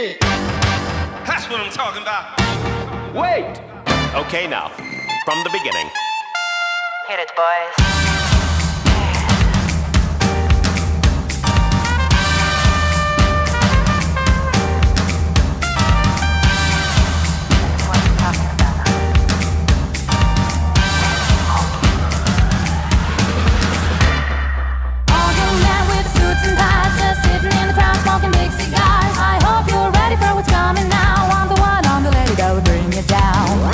shit. That's what I'm talking about. Wait! Okay, now, from the beginning. Hit it, boys. Smoking big cigars. I hope you're ready for what's coming now. I'm the one, I'm the lady that will bring it down.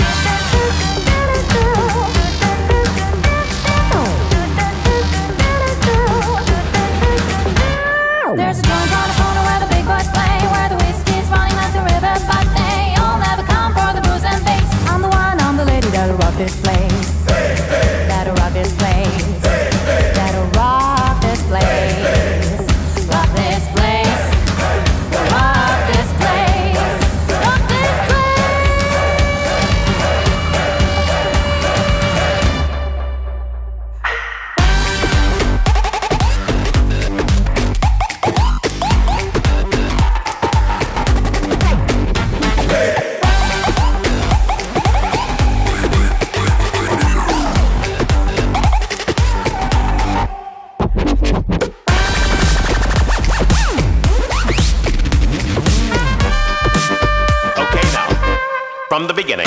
There's a joint on the corner where the big boys play, where the whiskey's running like the river, but they all never come for the booze and bass. I'm the one, I'm the lady that'll rock this place. That'll rock this place. That'll rock this place. Rock this place. Rock this place. Rock this Okay, now, from the beginning.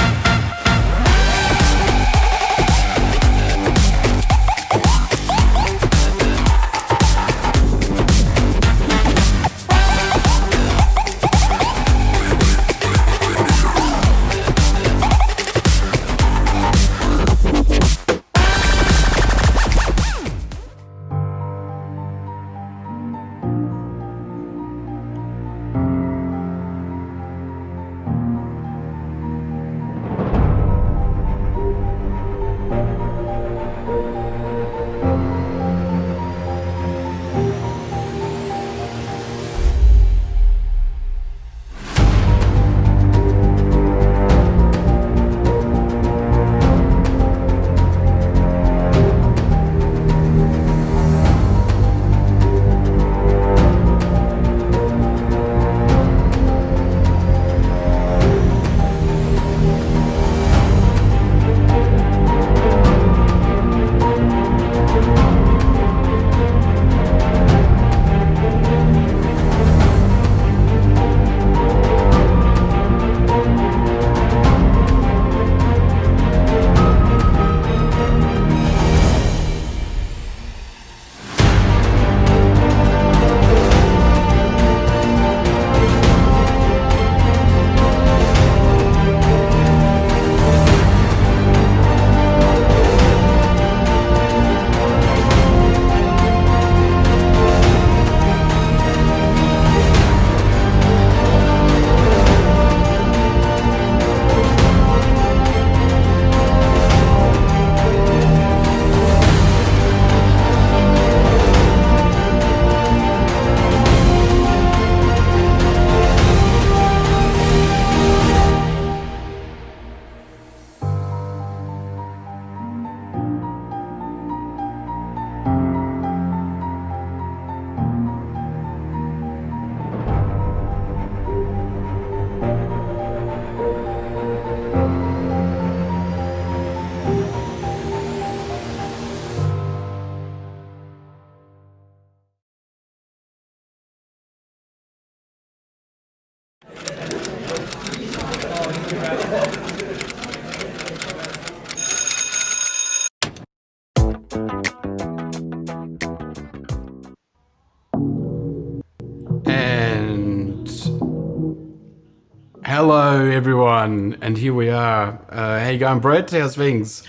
Hello, everyone, and here we are. How you going, Brett? How's things?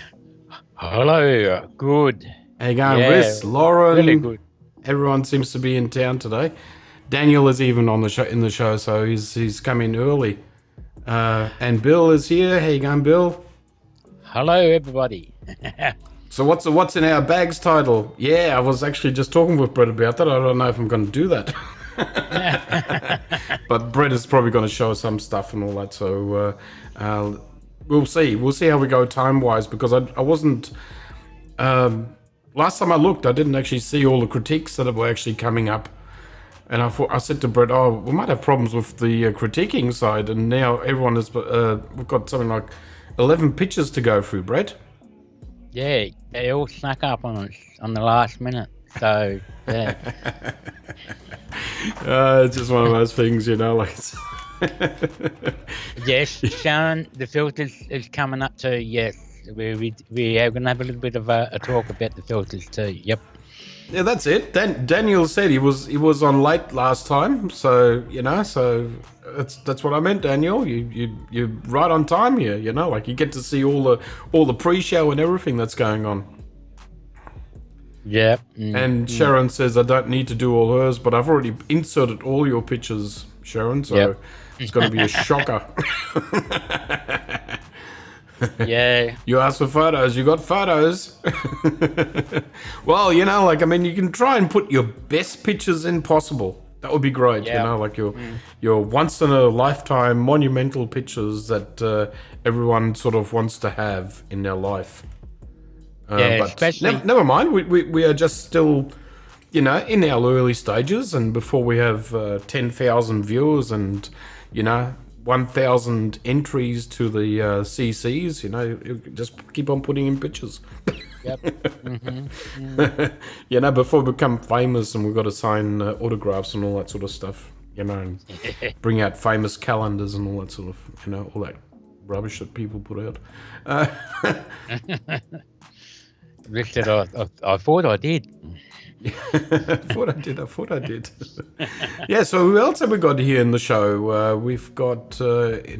Hello, good. How you going, Yeah, Riz? Lauren? really good. Everyone seems to be in town today. Daniel is even on the show, so he's come in early. And Bill is here. How you going, Bill? Hello, everybody. So what's in our bags title? Yeah, I was actually just talking with Brett about that. I don't know if I'm going to do that. But Brett is probably going to show us some stuff and all that. So we'll see. We'll see how we go time-wise, because I wasn't... last time I looked, I didn't actually see all the critiques that were actually coming up. And I said to Brett, "Oh, we might have problems with the critiquing side." And now everyone is. We've got something like 11 pictures to go through, Brett. Yeah, they all snuck up on us on the last minute. So yeah, It's just one of those things, you know. Like, it's yes, Sharon, the filters is coming up too. Yes, we are going to have a little bit of a talk about the filters too. Yep. yeah, that's it. Daniel said he was on late last time, so you know, so that's what I meant, Daniel. You're right on time here. You know, like you get to see all the pre-show and everything that's going on. Yep. And Sharon says I don't need to do all hers, but I've already inserted all your pictures, Sharon. So Yep. it's going to be a shocker. Yeah. You asked for photos, you got photos. Well, you know, like, I mean, you can try and put your best pictures in possible. That would be great, Yeah. you know, like your once in a lifetime monumental pictures that everyone sort of wants to have in their life. Yeah, But especially- never mind, we are just still, you know, in our early stages, and before we have 10,000 viewers and, you know, 1,000 entries to the CCs, you know, just keep on putting in pictures. Yep. You know, before we become famous and we've got to sign autographs and all that sort of stuff, you know, and bring out famous calendars and all that sort of, you know, all that rubbish that people put out. Listen, I thought I did. I thought I did. Yeah, so who else have we got here in the show? We've got so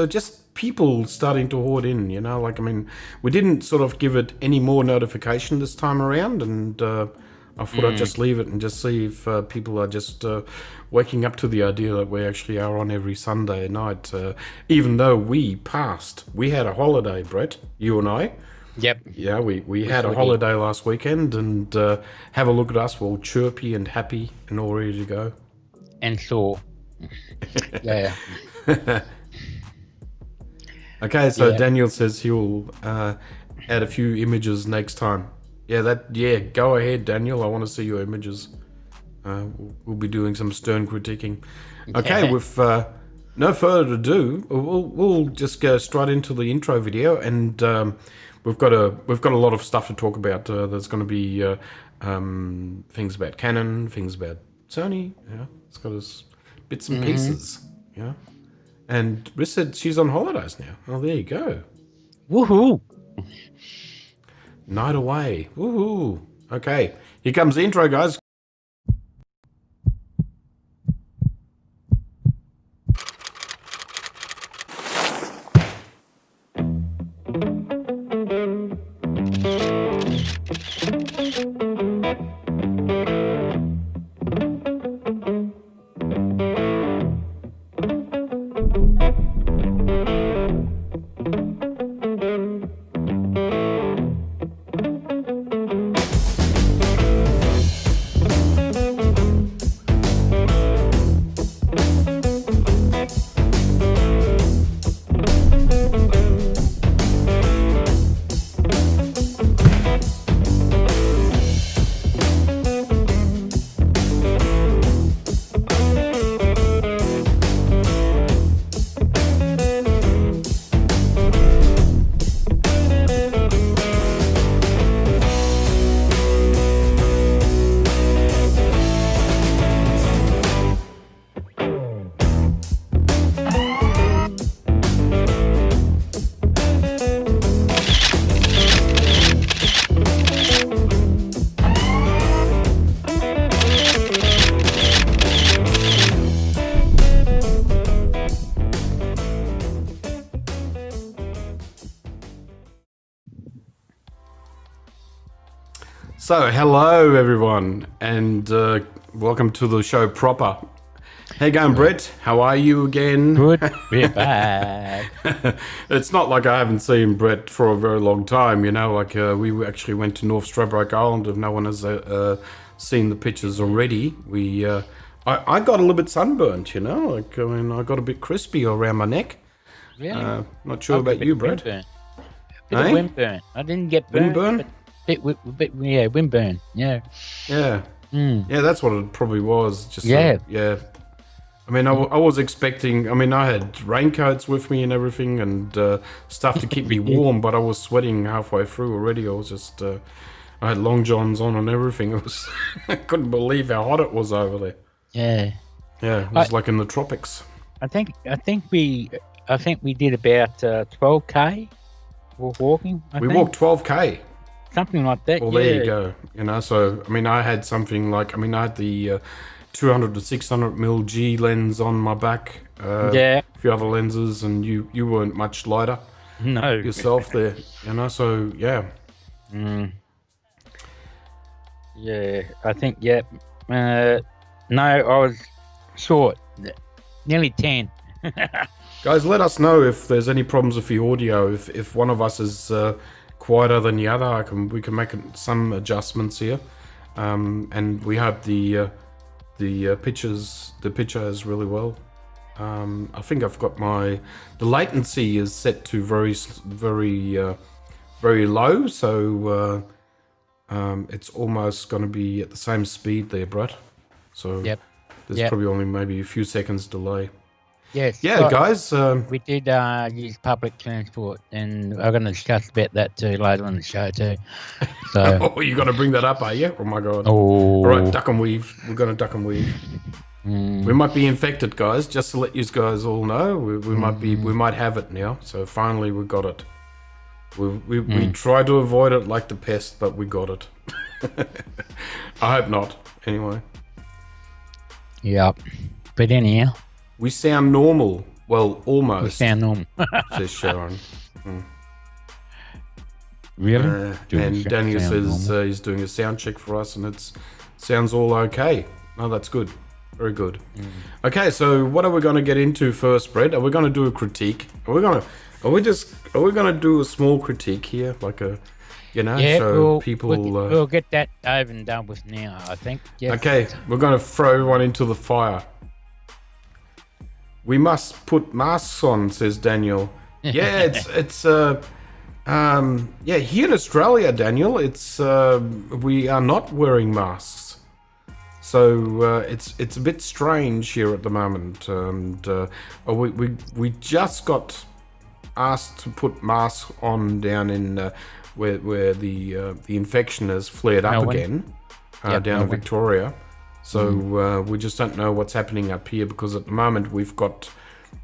just people starting to hoard in, you know, like, I mean, we didn't sort of give it any more notification this time around, and I thought I'd just leave it and just see if people are just waking up to the idea that we actually are on every Sunday night, even though we had a holiday, Brett, you and I. Yep. Yeah, we had a holiday last weekend, and have a look at us, we're all chirpy and happy and all ready to go. And sore. Yeah. Okay, so Yeah. Daniel says he'll add a few images next time. Yeah, go ahead, Daniel. I want to see your images. We'll be doing some stern critiquing. Okay, with no further ado, we'll just go straight into the intro video, and we've got a lot of stuff to talk about. There's going to be things about Canon, things about Sony. Yeah, it's got us bits and pieces. Yeah, and Riss said she's on holidays now. Oh, there you go. Woohoo! Night away. Woohoo. Okay, here comes the intro, guys. So, hello everyone, and welcome to the show proper. How you going, Brett? How are you again? Good. We're back. It's not like I haven't seen Brett for a very long time, you know, like we actually went to North Stradbroke Island. If no one has seen the pictures already, I got a little bit sunburnt, you know, like, I mean, I got a bit crispy around my neck. Yeah. Not sure about you, Brett. Bit of windburn. I didn't get burned. Windburn? But windburn. Yeah. Yeah. Mm. Yeah, that's what it probably was. Just Yeah. yeah. I mean, I was expecting. I mean, I had raincoats with me and everything, and stuff to keep me warm. But I was sweating halfway through already. I was just. I had long johns on and everything. It was. I couldn't believe how hot it was over there. Yeah. Yeah, it was like in the tropics. I think we did about 12K walking. I think. Walked 12K. Something like that. Well, there you go. You know, so I mean, I had something like. I mean, I had the 200 to 600 mil G lens on my back. Yeah. A few other lenses, and you weren't much lighter. No. Yourself there. You know, so yeah. Mm. Yeah, I think, yeah. No, I was short. Nearly 10. Guys, let us know if there's any problems with the audio. If one of us is quieter than the other, we can make some adjustments here. And we hope the picture is really well. I think I've got the latency is set to very low, so it's almost going to be at the same speed there, Brett. So Yep. there's probably only maybe a few seconds delay. Yes. Yeah, so guys. we did use public transport, and I'm going to discuss about that too later on the show too. So. Oh, you're going to bring that up, are you? Oh my God. Oh. All right, duck and weave. We're going to duck and weave. We might be infected, guys. Just to let you guys all know, we might have it now. So finally, we got it. We tried to avoid it like the pest, but we got it. I hope not. Anyway. Yep. But anyhow. We sound normal. Well, almost. We sound normal. Says Sharon. Really? And Daniel says he's doing a sound check for us, and it sounds all okay. Oh, that's good. Very good. Okay, so what are we going to get into first, Brett? Are we going to do a critique? Are we going to do a small critique here, like a, Yeah, so people. we'll get that over and done with now, I think. Yes. Okay, we're going to throw one into the fire. We must put masks on, says Daniel. Yeah, here in Australia, Daniel, we are not wearing masks. So it's a bit strange here at the moment, and we just got asked to put masks on down in where the infection has flared up Melbourne. again, down in Melbourne. Victoria. So we just don't know what's happening up here, because at the moment we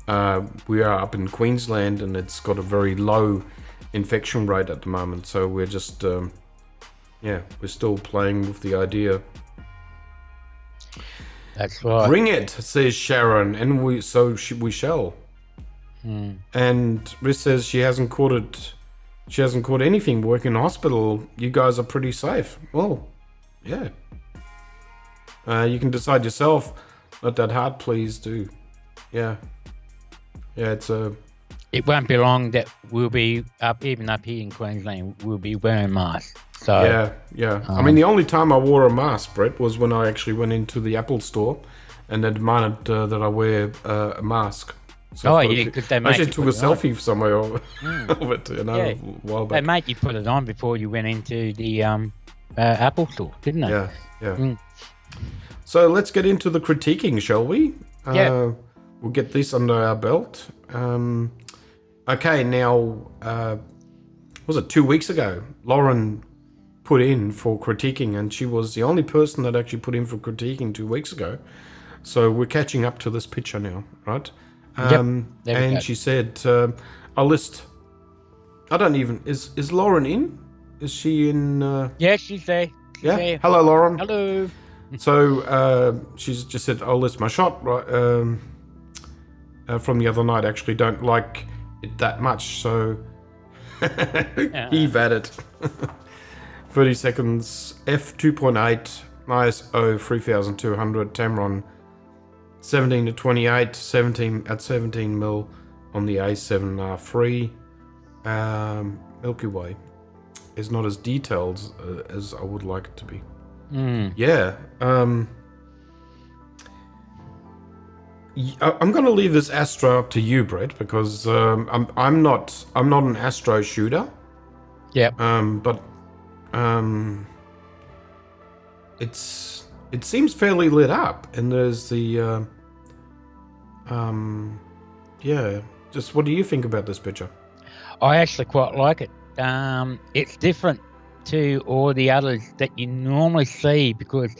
are up in Queensland, and it's got a very low infection rate at the moment. So we're just we're still playing with the idea. That's right. Bring it, says Sharon, and we shall. And Riz says she hasn't caught it. She hasn't caught anything. Working in hospital, you guys are pretty safe. Well, yeah. You can decide yourself. Not that hard, please do. Yeah. Yeah, it's a. It won't be long that we'll be even up here in Queensland, we'll be wearing masks. So Yeah. I mean, the only time I wore a mask, Brett, was when I actually went into the Apple store and they demanded that I wear a mask. So because they I make actually you took a put it on. selfie somewhere of it, a while They back. made you put it on before you went into the Apple store, didn't they? Yeah. So let's get into the critiquing, shall we? Yeah. We'll get this under our belt. Okay, now, was it 2 weeks ago? Lauren put in for critiquing, and she was the only person that actually put in for critiquing 2 weeks ago. So we're catching up to this picture now, right? There we And go. she said, I'll list. I don't even. Is Lauren in? Is she in? Yeah, she's there. Yeah. there. Hello, Lauren. Hello. So she's just said, I'll list my shot, right? From the other night. Actually, don't like it that much, so heave at it. 30 seconds. F2.8 ISO 3200 Tamron 17 to 28 17 mil on the A7R3. Milky Way is not as detailed as I would like it to be. Yeah. I'm going to leave this Astro up to you, Brett, because I'm not an Astro shooter. Yeah. But it seems fairly lit up, and there's the yeah. Just what do you think about this picture? I actually quite like it. It's different to all the others that you normally see, because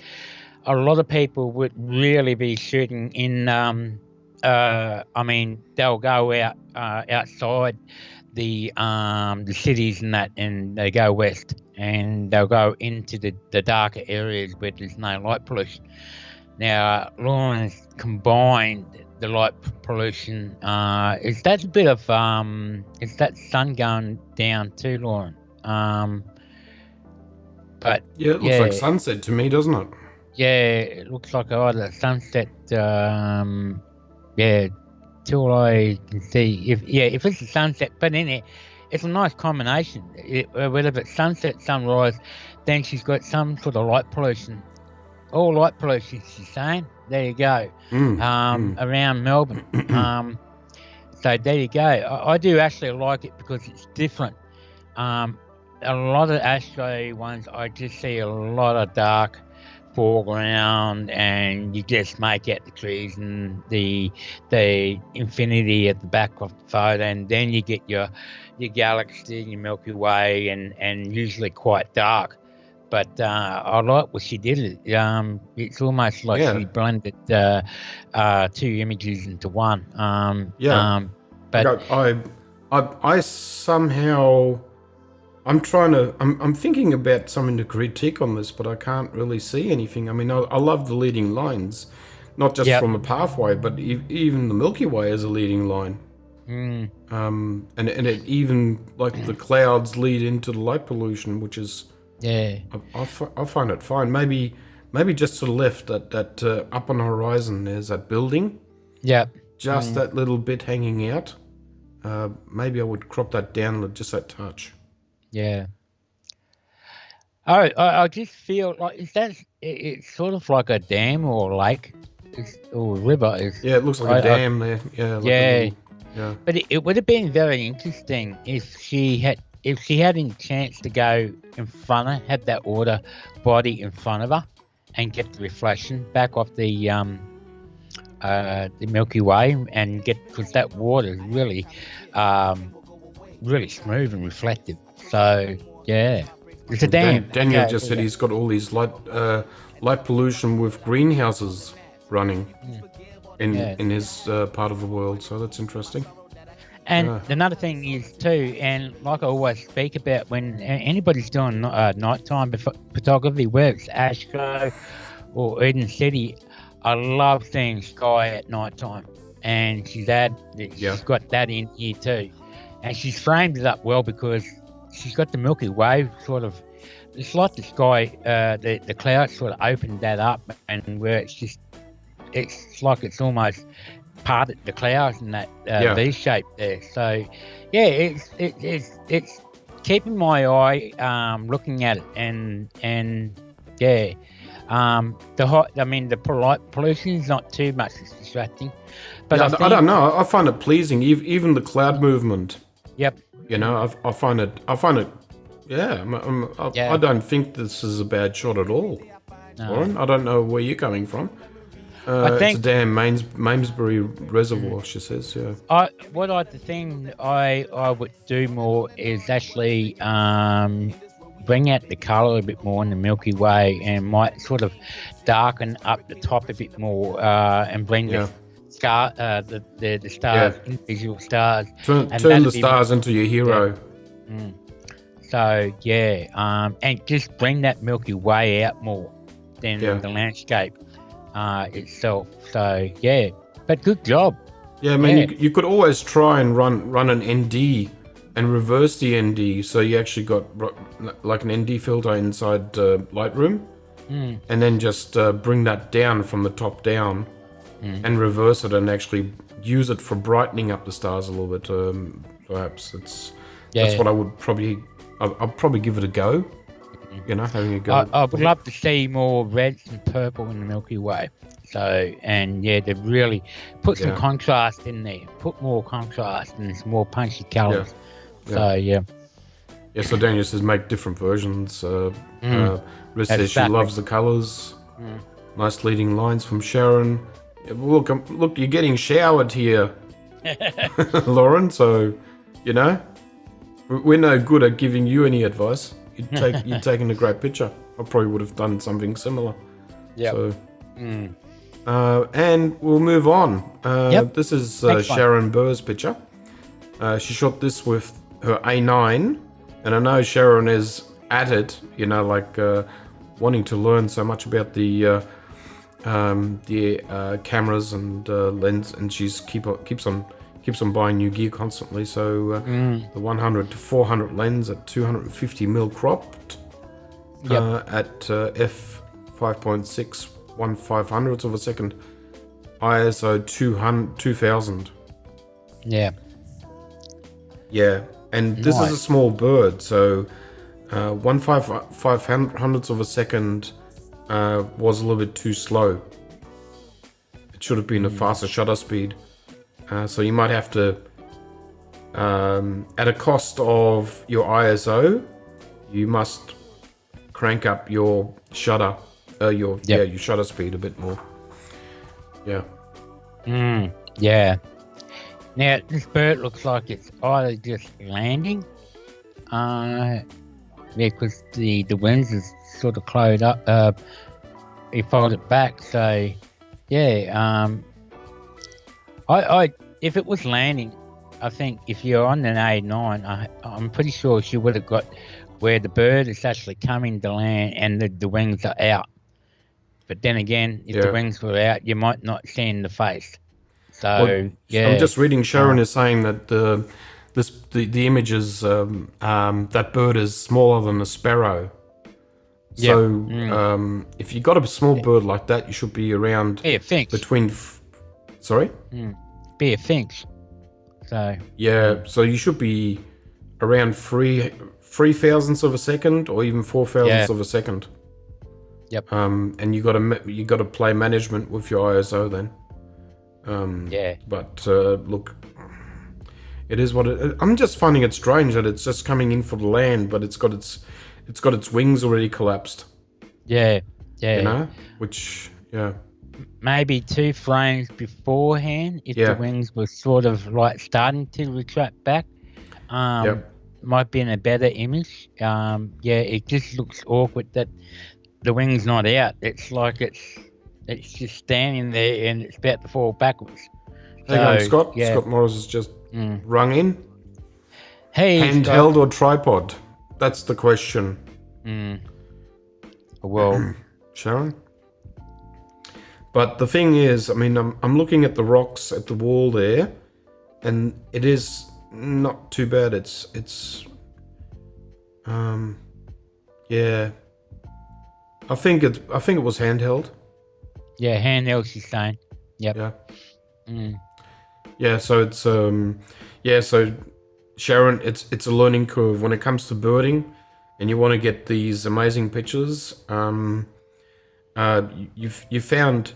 a lot of people would really be shooting in. I mean, they'll go out outside the cities and that, and they go west, and they'll go into the darker areas where there's no light pollution. Now, Lauren's combined the light pollution. Is that a bit of is that sun going down too, Lauren? But Yeah, it looks like sunset to me, doesn't it? yeah, it looks like either sunset. Yeah, till I can see if it's a sunset. But in it, it's a nice combination. Whether it's sunset, sunrise, then she's got some sort of light pollution. All light pollution, she's saying. There you go. Around Melbourne. So there you go. I do actually like it because it's different. A lot of Astro ones, I just see a lot of dark foreground, and you just make out the trees and the infinity at the back of the photo, and then you get your galaxy, your Milky Way, and usually quite dark. But I like what she did. It's almost like she blended two images into one. But I somehow, I'm thinking about something to critique on this, but I can't really see anything. I mean, I love the leading lines, not just from the pathway, but even the Milky Way is a leading line. And it even, like, the clouds lead into the light pollution, which is... Yeah, I find it fine. Maybe just to the left, that up on the horizon, there's that building. Yeah. Just that little bit hanging out. Maybe I would crop that down just that touch. Yeah. Oh, I just feel like it's sort of like a dam or a lake, or a river. Yeah, it looks like a dam there. Yeah. Yeah. But it would have been very interesting if she had any chance to go in front of, had that water body in front of her, and get the reflection back off the Milky Way, and because that water is really, really smooth and reflective. So yeah, it's a dam. Daniel just said he's got all these light pollution with greenhouses running in his part of the world. So that's interesting. And another thing is too, and like I always speak about, when anybody's doing nighttime photography, whether it's Astro or Eden City, I love seeing sky at nighttime. And she's got that in here too, and she's framed it up well because she's got the Milky Way sort of. It's like the sky, the clouds sort of opened that up, and where it's like it's almost parted the clouds in that V shape there. So yeah, it's keeping my eye looking at it, and the light pollution is not too much distracting, but I don't know, I find it pleasing, even the cloud movement. Yep. You know, I find it I don't think this is a bad shot at all. No. Warren, I don't know where you're coming from. I think it's a damn Mamesbury Reservoir, she says. Yeah. The thing I would do more is actually bring out the colour a bit more in the Milky Way, and might sort of darken up the top a bit more, and bring the stars, individual stars. Turn the stars into your hero. Yeah. So and just bring that Milky Way out more than the landscape itself. So but good job. Yeah, I mean, you could always try and run an ND and reverse the ND, so you actually got like an ND filter inside Lightroom, and then just bring that down from the top down, and reverse it, and actually use it for brightening up the stars a little bit. Perhaps that's what I would probably. I'll probably give it a go. You know, having a go. I would love to see more reds and purple in the Milky Way. So, and to really put some contrast in there. Put more contrast and some more punchy colours. So, Yeah, so Daniel says make different versions. Riz That's says she exactly. loves the colours. Nice leading lines from Sharon. Yeah, look, look, you're getting showered here, Lauren. So, you know, we're no good at giving you any advice. You'd taken a great picture. I probably would have done something similar. Yeah. So, and we'll move on. This is Next one. Sharon Burr's picture. She shot this with her A9, and I know Sharon is at it, you know, like wanting to learn so much about the cameras and lens, and she's keeps on buying new gear constantly. So the 100 to 400 lens at 250mm cropped at f5.6 1/500ths of a second, ISO 2000. Yeah. Yeah, and this is a Nice. small bird, so 1/500ths of a second was a little bit too slow. It should have been a faster shutter speed. So you might have to, at a cost of your ISO, you must crank up your shutter, your shutter speed a bit more. Yeah. Yeah. Now, this bird looks like it's either just landing, because the wings is sort of closed up. You fold it back, so yeah. I if it was landing, I think if you're on an A9, I'm pretty sure she would have got where the bird is actually coming to land and the wings are out. But then again, if the wings were out, you might not see in the face. So I'm just reading. Sharon is saying that the images that bird is smaller than a sparrow. So if you got a small bird like that, you should be around be a finch. between. Sorry. Be a finch. So Yeah, so you should be around 3,000ths of a second, or even 4,000ths of a second. Yep. And you got to play management with your ISO then. But look, it is what it. I'm just finding it strange that it's just coming in for the land, but it's got its wings already collapsed. Yeah. You know, which Maybe 2 frames beforehand, if the wings were sort of like starting to retract back, might be in a better image. It just looks awkward that the wing's not out. It's like it's just standing there and it's about to fall backwards. Hang on, Scott. Scott Morris has just rung in. Hey, handheld or tripod? That's the question. Well, Sharon. But the thing is, I mean, I'm looking at the rocks at the wall there, and it is not too bad. It's I think it was handheld. Yeah, handheld, she's saying. Yep. Yeah, so it's so Sharon, it's a learning curve when it comes to birding, and you want to get these amazing pictures. You found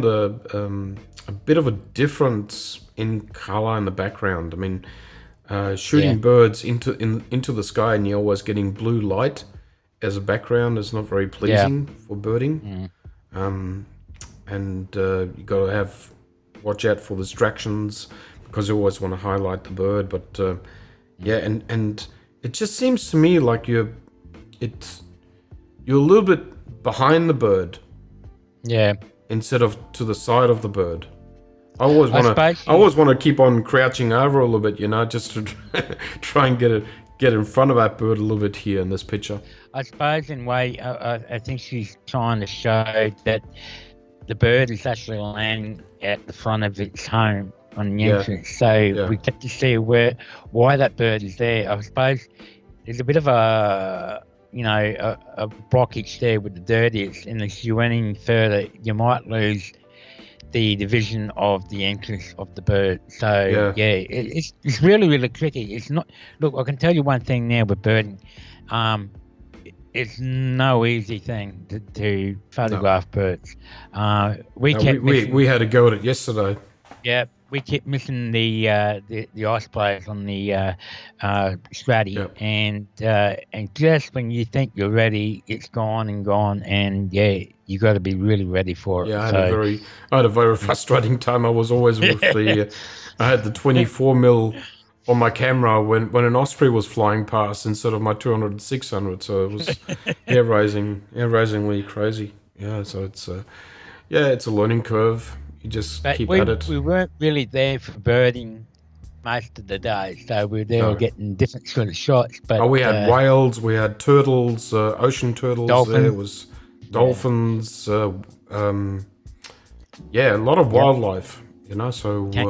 a bit of a difference in color in the background. I mean, shooting birds into the sky and you're always getting blue light as a background is not very pleasing for birding. And you got to watch out for distractions because you always want to highlight the bird. But and it just seems to me like you're a little bit behind the bird. Yeah. Instead of to the side of the bird. I always want to keep on crouching over a little bit, you know, just to try and get in front of that bird a little bit here in this picture. I suppose in a way, I think she's trying to show that the bird is actually landing at the front of its home on the entrance. So we get to see why that bird is there. I suppose there's a bit of a blockage there with the dirt is, and if you went any further, you might lose the vision of the entrance of the bird. So it's really, really tricky. It's not. Look, I can tell you one thing now with birding. It's no easy thing to photograph birds. We had to go at it yesterday. Yeah, we keep missing the ice blades on the Stratty, Yep. and just when you think you're ready, it's gone, and you got to be really ready for it. Yeah, So, I had a very frustrating time. I was always with the, I had the 24mm on my camera when an Osprey was flying past instead of my 200 and 600. So it was hair-raisingly crazy. Yeah, so it's it's a learning curve. You just but keep at it. we weren't really there for birding most of the day, so we were there No. getting different sort of shots. But Oh, we had whales, we had turtles, ocean turtles. Dolphin. There was dolphins. A lot of wildlife. You know, so Yep.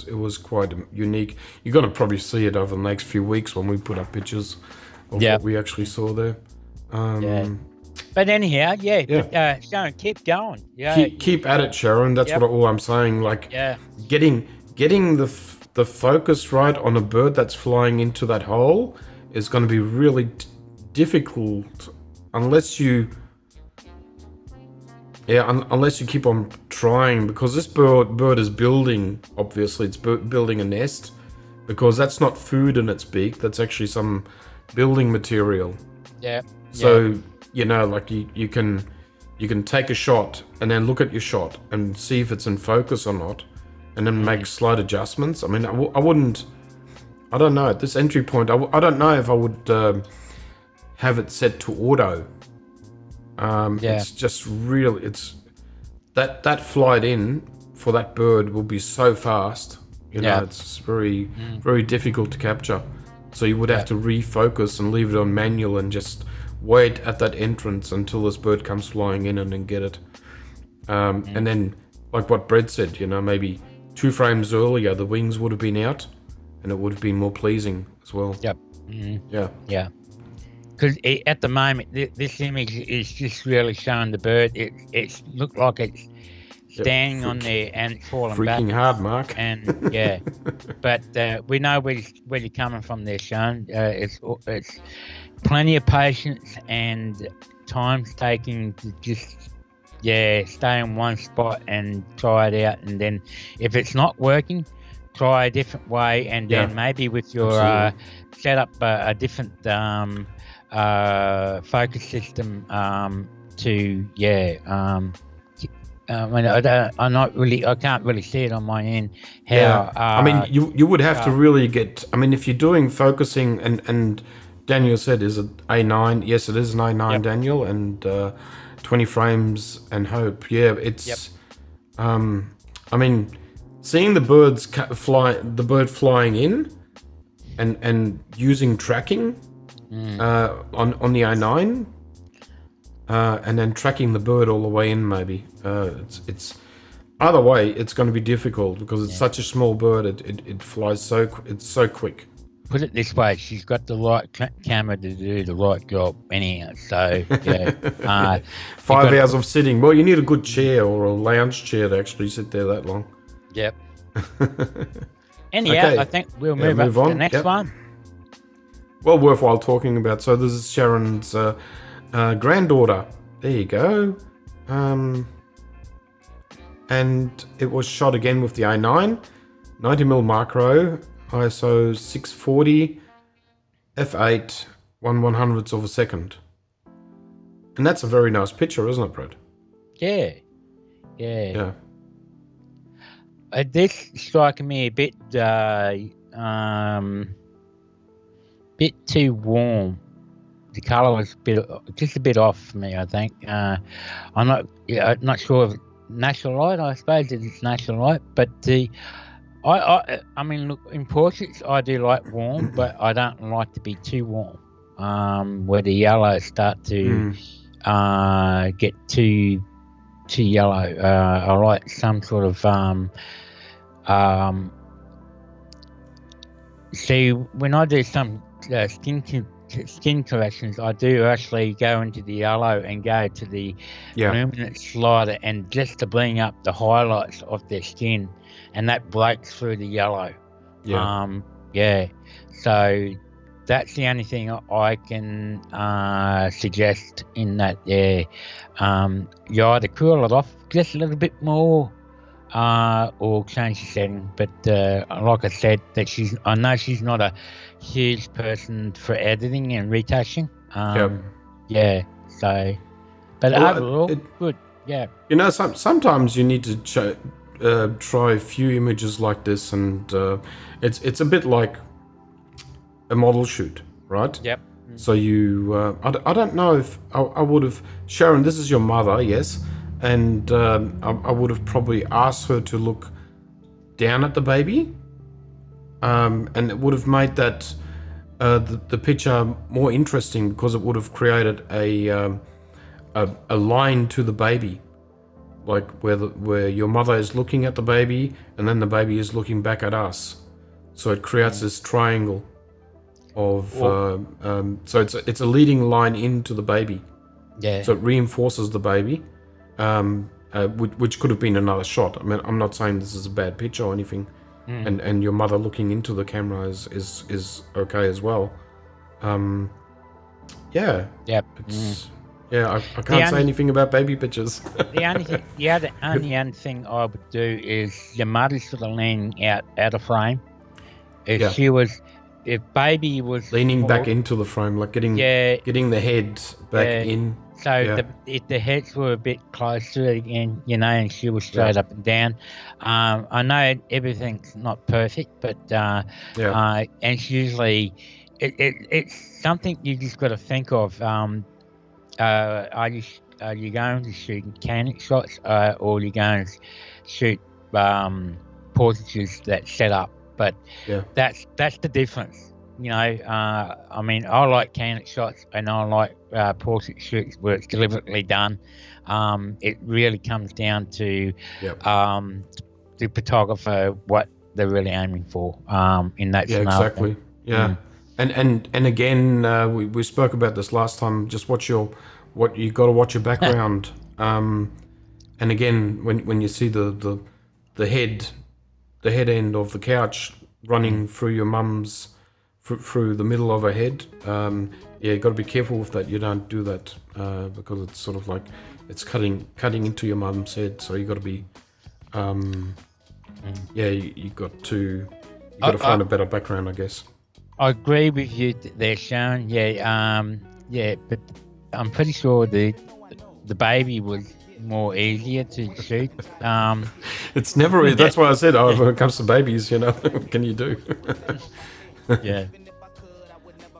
it was quite unique. You're gonna probably see it over the next few weeks when we put up pictures of Yep. what we actually saw there. But anyhow, but, Sharon, keep going. Yeah, Keep at it, Sharon. That's Yep. all I'm saying. Like yeah, getting the focus right on a bird that's flying into that hole is going to be really difficult unless you keep on trying, because this bird is building, obviously it's building a nest, because that's not food in its beak, that's actually some building material. yeah. So like you can take a shot and then look at your shot and see if it's in focus or not, and then make slight adjustments. I mean, I wouldn't. I don't know at this entry point. I don't know if I would have it set to auto. It's just really that flight in for that bird will be so fast. It's very very difficult to capture. So you would have to refocus and leave it on manual and just wait at that entrance until this bird comes flying in and then get it. And then, like what Brett said, maybe 2 frames earlier, the wings would have been out and it would have been more pleasing as well. Yep. Yeah. Because at the moment, this image is just really showing the bird. It looked like it's standing on there and it's falling back. Freaking hard, Mark. And but we know where you're coming from there, Sean. It's plenty of patience and time's taking to just stay in one spot and try it out, and then if it's not working, try a different way, and then maybe with your set up a different focus system to I can't really see it on my end how I mean you would have to really get, I mean, if you're doing focusing, and Daniel said, is it A9? Yes, it is an A9, Daniel, and 20 frames and hope. It's I mean, seeing the bird flying in and using tracking on the A9 and then tracking the bird all the way in, maybe it's either way it's going to be difficult because it's such a small bird. It flies it's so quick. Put it this way, she's got the right camera to do the right job anyhow. So 5 hours of sitting. Well, you need a good chair or a lounge chair to actually sit there that long. Yep. Anyhow, I think we'll move on to the next one. Well, worthwhile talking about. So this is Sharon's granddaughter. There you go. And it was shot again with the A9, 90mm macro, ISO 640, f8, 1/100th of a second. And that's a very nice picture, isn't it, Brad? Yeah. This striking me a bit too warm. The colour was just a bit off for me, I think. I'm not sure if natural light. I suppose it's natural light, but I mean, look, in portraits I do like warm, but I don't like to be too warm. Where the yellows start to get too yellow. I like some sort of see, when I do some skin corrections, I do actually go into the yellow and go to the luminance slider, and just to bring up the highlights of their skin, and that breaks through the yellow. So that's the only thing I can suggest in that. You either cool it off just a little bit more, or change the setting. But like I said, I know she's not a huge person for editing and retouching. Yeah. So, but Well, overall, good. Yeah. You know, sometimes you need to try a few images like this, and it's a bit like a model shoot, right? Yep. So you, I don't know if I would have, Sharon, this is your mother, yes, and I would have probably asked her to look down at the baby, and it would have made that the picture more interesting, because it would have created a line to the baby, like where your mother is looking at the baby, and then the baby is looking back at us, so it creates this triangle of so it's a leading line into the baby. Yeah. So it reinforces the baby, which could have been another shot. I mean, I'm not saying this is a bad picture or anything, and your mother looking into the camera is okay as well. Yeah. Yep. Yeah, I can't say anything about baby pictures. The only thing I would do is your mother's sort of leaning out of frame. If baby was leaning back into the frame, like getting the head back in. So if the heads were a bit closer again, and she was straight up and down. I know everything's not perfect, but and it's usually it's something you just got to think of. Are you going to shoot Canon shots, or are you going to shoot portraits that set up? But that's the difference. I mean, I like Canon shots, and I like portrait shoots where it's deliberately done. It really comes down to the photographer, what they're really aiming for in that scenario. Exactly. Yeah. And again, we spoke about this last time. Just you got to watch your background. And again, when you see the head end of the couch running through your mum's through the middle of her head, you got to be careful with that. You don't do that because it's sort of like it's cutting into your mum's head. So you got to be, you got to find a better background, I guess. I agree with you there, Sharon. But I'm pretty sure the baby was more easier to shoot. It's never. That's why I said, when it comes to babies, what can you do? Yeah.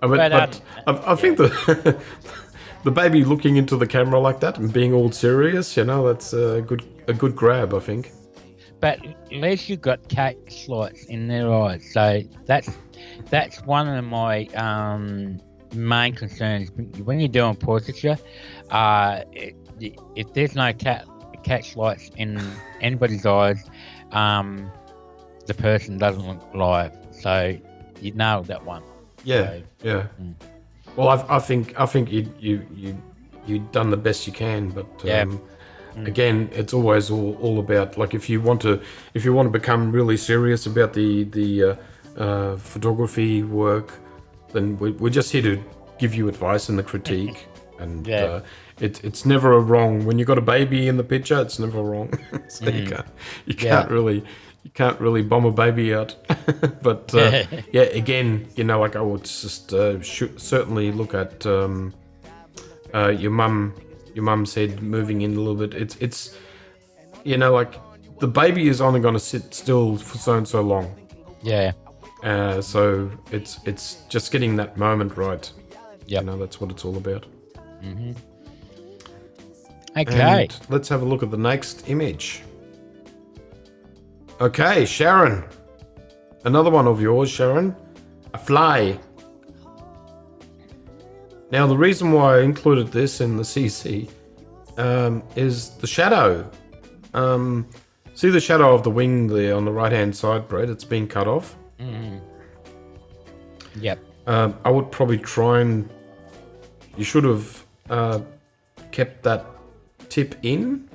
But I think the baby looking into the camera like that and being all serious, that's a good grab, I think. But at least you got catch lights in their eyes, so that's one of my main concerns when you're doing portraiture. If there's no catch lights in anybody's eyes, the person doesn't look live. So you nailed that one. Yeah, so, yeah. Well, I think you've done the best you can, but again, it's always all about, like, if you want to become really serious about the photography work, then we're just here to give you advice and the critique, and it's never a wrong. When you got a baby in the picture, it's never wrong. So you can't really bomb a baby out. But again, like I would just certainly look at your mum's head moving in a little bit. It's like the baby is only going to sit still for so and so long. Yeah. So it's just getting that moment right. Yeah. That's what it's all about. Mm-hmm. Okay. And let's have a look at the next image. Okay, Sharon. Another one of yours, Sharon. A fly. Now, the reason why I included this in the CC is the shadow. See the shadow of the wing there on the right-hand side, Brett? It's been cut off. Mm-hmm. Yep. I would probably try and... You should have kept that tip in.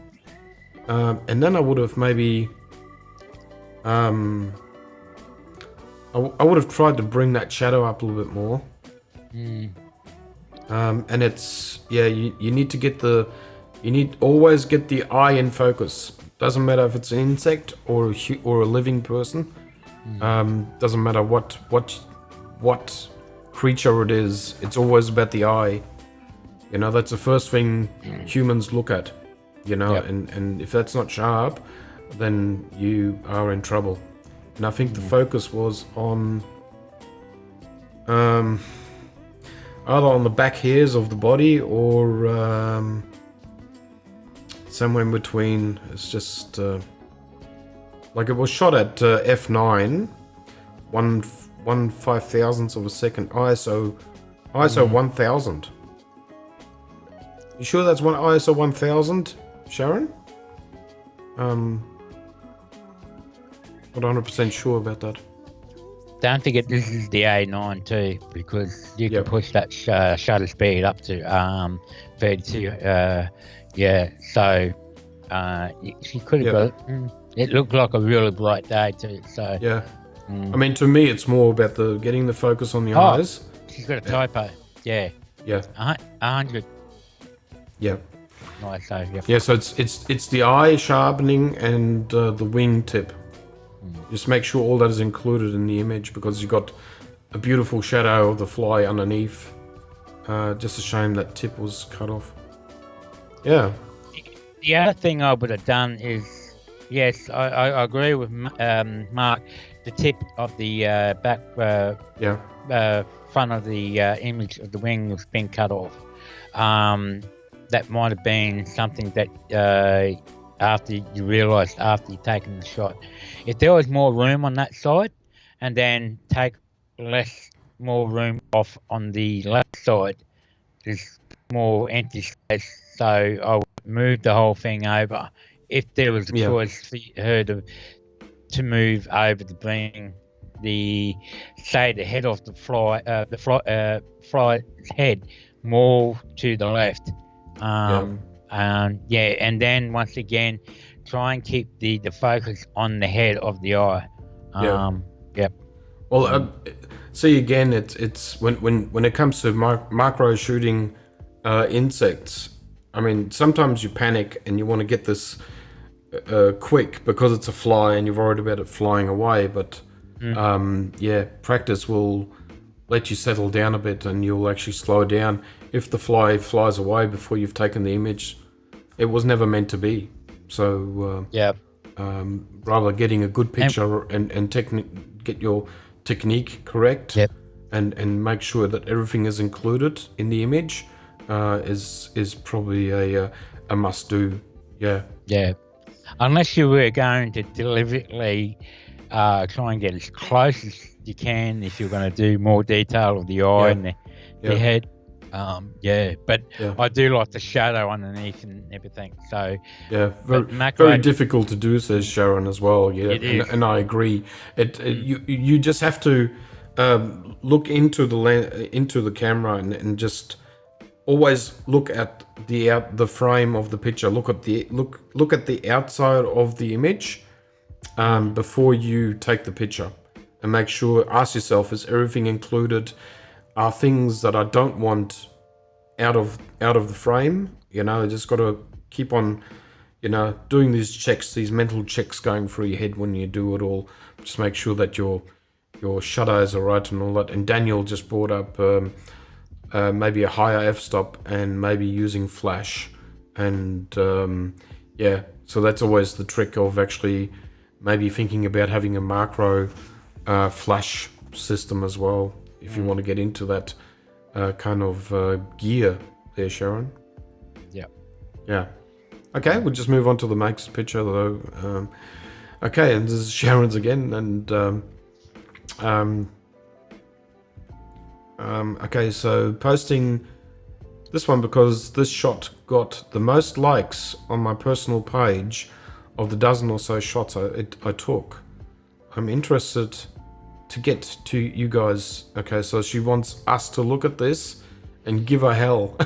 And then I would have maybe... I would have tried to bring that shadow up a little bit more. And it's... Yeah, you need to get the... You need always get the eye in focus. Doesn't matter if it's an insect or or a living person. Doesn't matter what creature it is. It's always about the eye. You know, that's the first thing humans look at. You know, and if that's not sharp, then you are in trouble. And I think the focus was on either on the back hairs of the body or somewhere in between. It's just like it was shot at f9, 1/5000th of a second, ISO 1000. You sure that's one ISO 1000, Sharon? Not 100% sure about that. Don't forget this is the A9 too, because you can push that shutter speed up to 32. So she could have got it. It looked like a really bright day too. So yeah, I mean, to me, it's more about getting the focus on the eyes. She's got a typo. Yeah. 100. Yeah. Nice. So yeah. Yeah. So it's the eye sharpening and the wing tip. Just make sure all that is included in the image, because you've got a beautiful shadow of the fly underneath. Just a shame that tip was cut off. Yeah. The other thing I would have done is, yes, I agree with Mark. The tip of the back, front of the image of the wing was being cut off. That might have been something that after you realised after you'd taken the shot. If there was more room on that side, and then take more room off on the left side, there's more empty space. So I would move the whole thing over. If there was a choice for her to move over to bring the head of the fly's head more to the left. And then once again, try and keep the focus on the head of the eye. Well, see again, it's when it comes to macro shooting insects. I mean, sometimes you panic and you want to get this quick because it's a fly and you're worried about it flying away. But practice will let you settle down a bit, and you'll actually slow down. If the fly flies away before you've taken the image, it was never meant to be. So rather getting a good picture and get your technique correct, and make sure that everything is included in the image is probably a must do. Yeah. Unless you were going to deliberately try and get as close as you can, if you're going to do more detail of the eye and the head. But I do like the shadow underneath and everything. So very difficult to do, says Sharon as well. Yeah, and I agree. You just have to look into the camera and just always look at the frame of the picture. Look at the outside of the image before you take the picture, and make sure. Ask yourself: is everything included? Are things that I don't want out of the frame? You know, just got to keep on, doing these checks, these mental checks going through your head when you do it all. Just make sure that your shadows are right and all that. And Daniel just brought up maybe a higher f-stop and maybe using flash. And so that's always the trick of actually maybe thinking about having a macro flash system as well, if you want to get into that kind of gear there, Sharon. Yeah. Okay, we'll just move on to the next picture, though. Okay, and this is Sharon's again, and okay, so posting this one because this shot got the most likes on my personal page of the dozen or so shots I took. I'm interested to get to you guys. Okay, so she wants us to look at this and give her hell.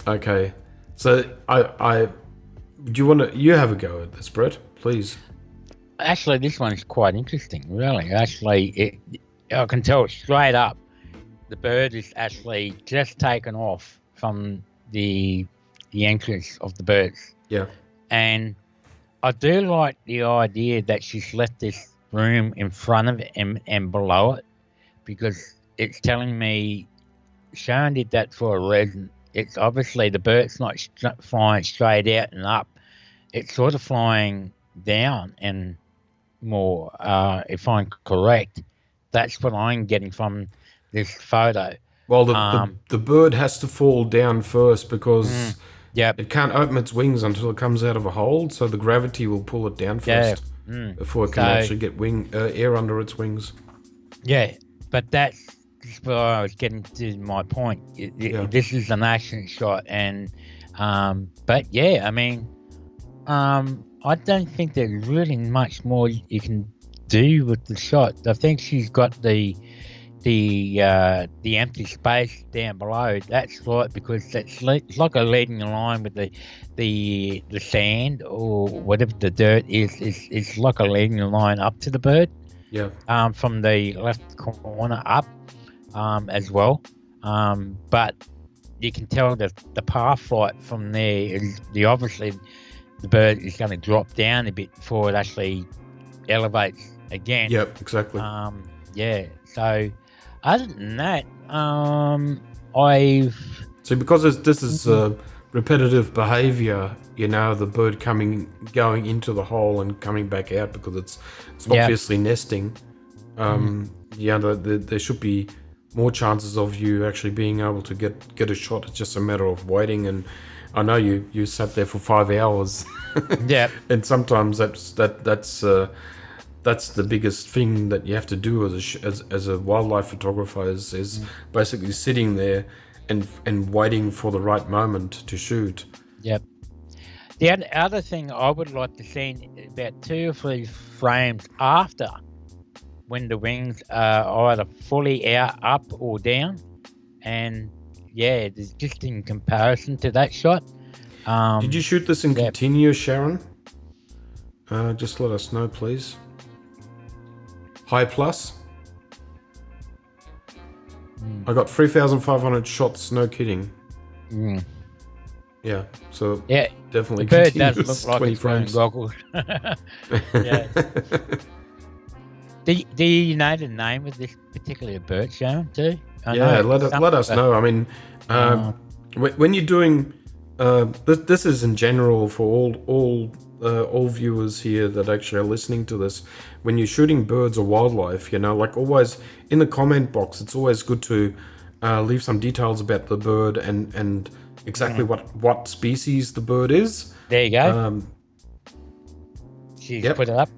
Okay, so you have a go at this, Brett, please. Actually, this one is quite interesting, really. Actually, I can tell straight up the bird is actually just taken off from the the entrance of the birds. Yeah. And I do like the idea that she's left this room in front of it and below it, because it's telling me Sharon did that for a reason. It's obviously the bird's not flying straight out and up. It's sort of flying down and more, if I'm correct. That's what I'm getting from this photo. Well, the bird has to fall down first because Yep. it can't open its wings until it comes out of a hole, so the gravity will pull it down first before it can actually get air under its wings. Yeah, but that's where I was getting to my point. This is an action shot, and but yeah, I mean, I don't think there's really much more you can do with the shot. I think she's got the empty space down below. That's right, because it's like a leading line with the sand or whatever the dirt is. It's like a leading line up to the bird. Yeah. From the left corner up, as well. But you can tell that the path flight from there is obviously the bird is going to drop down a bit before it actually elevates again. Yep, exactly. Yeah. So other than that, because this is repetitive behavior, the bird going into the hole and coming back out because it's obviously nesting. There should be more chances of you actually being able to get a shot. It's just a matter of waiting. And I know you sat there for 5 hours. Yeah. And sometimes that's the biggest thing that you have to do as a wildlife photographer is basically sitting there and waiting for the right moment to shoot. Yep. The other thing I would like to see about 2 or 3 frames after, when the wings are either fully out, up or down, and just in comparison to that shot. Did you shoot this in continuous, Sharon? Just let us know, please. High plus. I got 3,500 shots, no kidding. Yeah, so definitely the bird continuous, does look like 20 it's wearing frames. goggles. Do you know the name of this particular bird, Sharon, too? Let us know. I mean, when you're doing this is in general for all viewers here that actually are listening to this. When you're shooting birds or wildlife, like always in the comment box, it's always good to leave some details about the bird and exactly what species the bird is. There you go. She's put it up.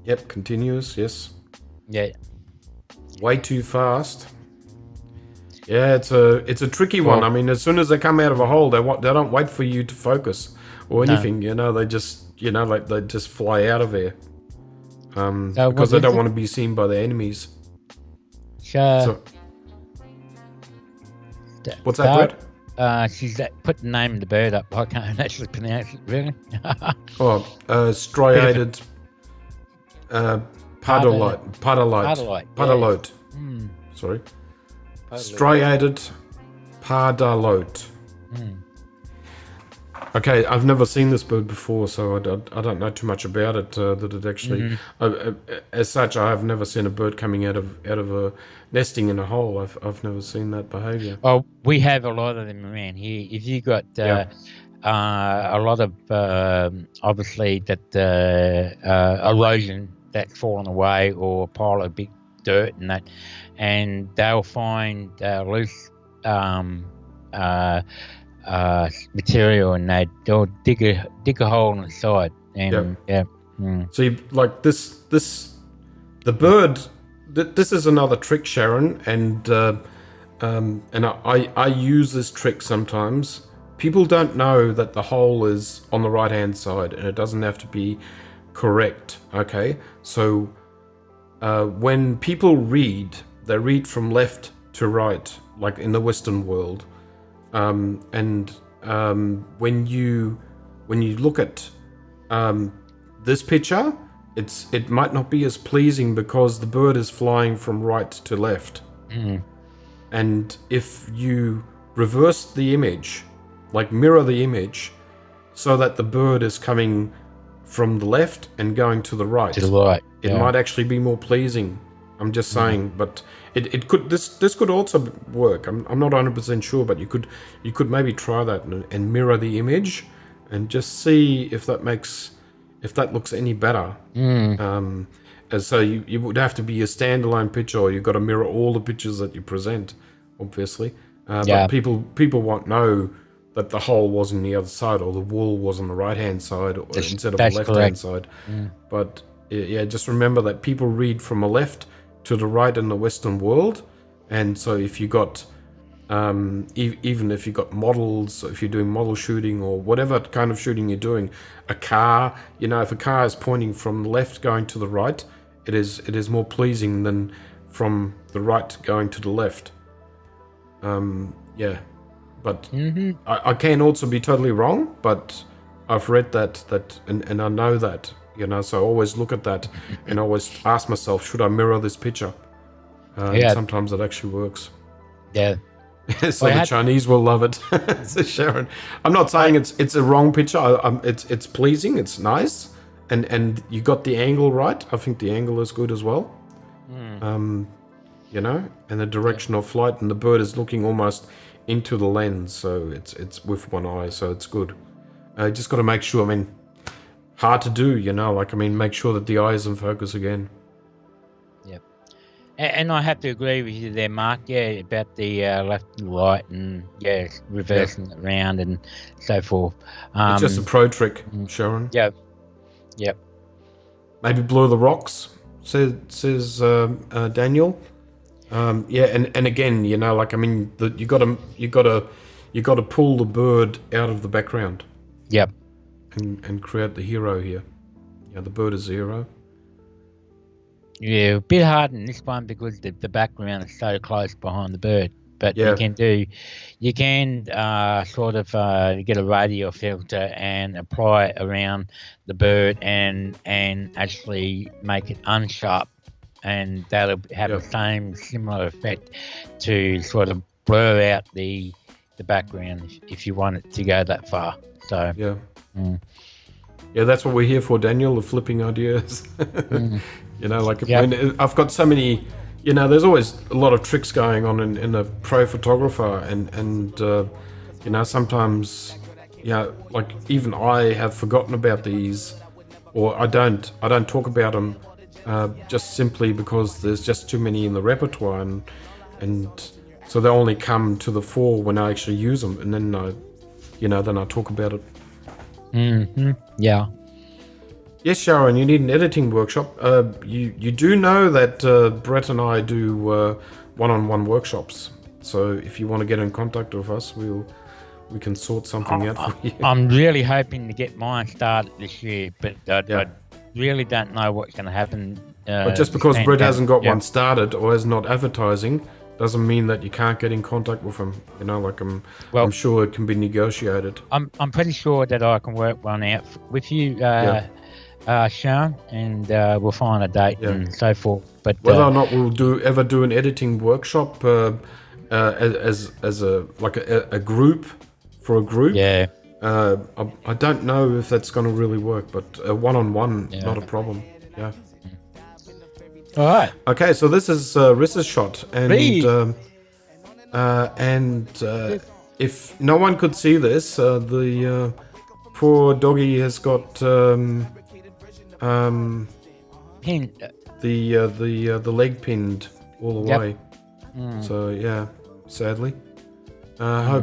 Yep, continuous, yes. Yeah. Way too fast. Yeah, it's a tricky one. I mean, as soon as they come out of a hole, they don't wait for you to focus or anything. They just they just fly out of there because they don't want to be seen by the enemies. Sure. What's that, Brett? She's put the name of the bird up. I can't actually pronounce it, really. Striated pardalote. Sorry. Striated pardalote. Okay, I've never seen this bird before, so I don't know too much about it. That it actually, as such, I have never seen a bird coming out of a nesting in a hole. I've never seen that behaviour. Oh, we have a lot of them around here. If you got a lot of obviously that erosion that's fallen away, or a pile of big dirt and that, and they'll find loose material, and they'll dig a hole in the side. And So you, like this the bird. This is another trick, Sharon, and I use this trick sometimes. People don't know that the hole is on the right hand side, and it doesn't have to be correct. Okay, so when people read, they read from left to right, like in the Western world. And when you look at this picture, it might not be as pleasing because the bird is flying from right to left. And if you reverse the image like mirror the image so that the bird is coming from the left and going to the right. To the right. It might actually be more pleasing. I'm just saying, but it could this could also work. I'm not 100% sure, but you could maybe try that and mirror the image and just see if that looks any better. And so you would have to be a standalone picture, or you've got to mirror all the pictures that you present, obviously. But people won't know that the hole was on the other side, or the wool was on the right-hand side instead of the left-hand side. But yeah, just remember that people read from the left to the right in the Western world, and so if you got even if you got models, if you're doing model shooting or whatever kind of shooting you're doing, a car, if a car is pointing from the left going to the right, it is more pleasing than from the right going to the left. But I can also be totally wrong, but I've read that and I know that, so I always look at that and always ask myself, should I mirror this picture? And sometimes it actually works. Yeah. So the Chinese will love it. Says Sharon. I'm not saying it's a wrong picture. It's pleasing, it's nice, and you got the angle right. I think the angle is good as well. And the direction of flight, and the bird is looking almost into the lens, so it's with one eye, so it's good. Just got to make sure. Hard to do, make sure that the eye is in focus again. Yep. And I have to agree with you there, Mark. Yeah, about the left and right, and reversing it around and so forth. It's just a pro trick, Sharon. Yep. Maybe blur the rocks, says Daniel. And again, you got to pull the bird out of the background. Yep. And create the hero here. Yeah, the bird is the hero. Yeah, a bit hard in this one because the background is so close behind the bird. But you can sort of get a radio filter and apply it around the bird and actually make it unsharp, and that'll have the same similar effect to sort of blur out the background if you want it to go that far. So yeah, that's what we're here for, Daniel. The flipping ideas. I've got so many. There's always a lot of tricks going on in a pro photographer, and sometimes, like even I have forgotten about these, or I don't talk about them, just simply because there's just too many in the repertoire, and so they only come to the fore when I actually use them, and then I talk about it. Yeah. Yes, Sharon, you need an editing workshop. You do know that Brett and I do one-on-one workshops. So if you want to get in contact with us, we can sort something out for you. I'm really hoping to get mine started this year, but I really don't know what's going to happen. But just because Brett hasn't got one started or is not advertising, doesn't mean that you can't get in contact with him. I'm sure it can be negotiated. I'm pretty sure that I can work one out with you, Sean, and we'll find a date and so forth. But whether or not we'll ever do an editing workshop as a group for a group. I don't know if that's going to really work, but one-on-one, not a problem. Yeah. All right. Okay, so this is Rissa's shot, and if no one could see this, the poor doggy has got the leg pinned all the way. So sadly, I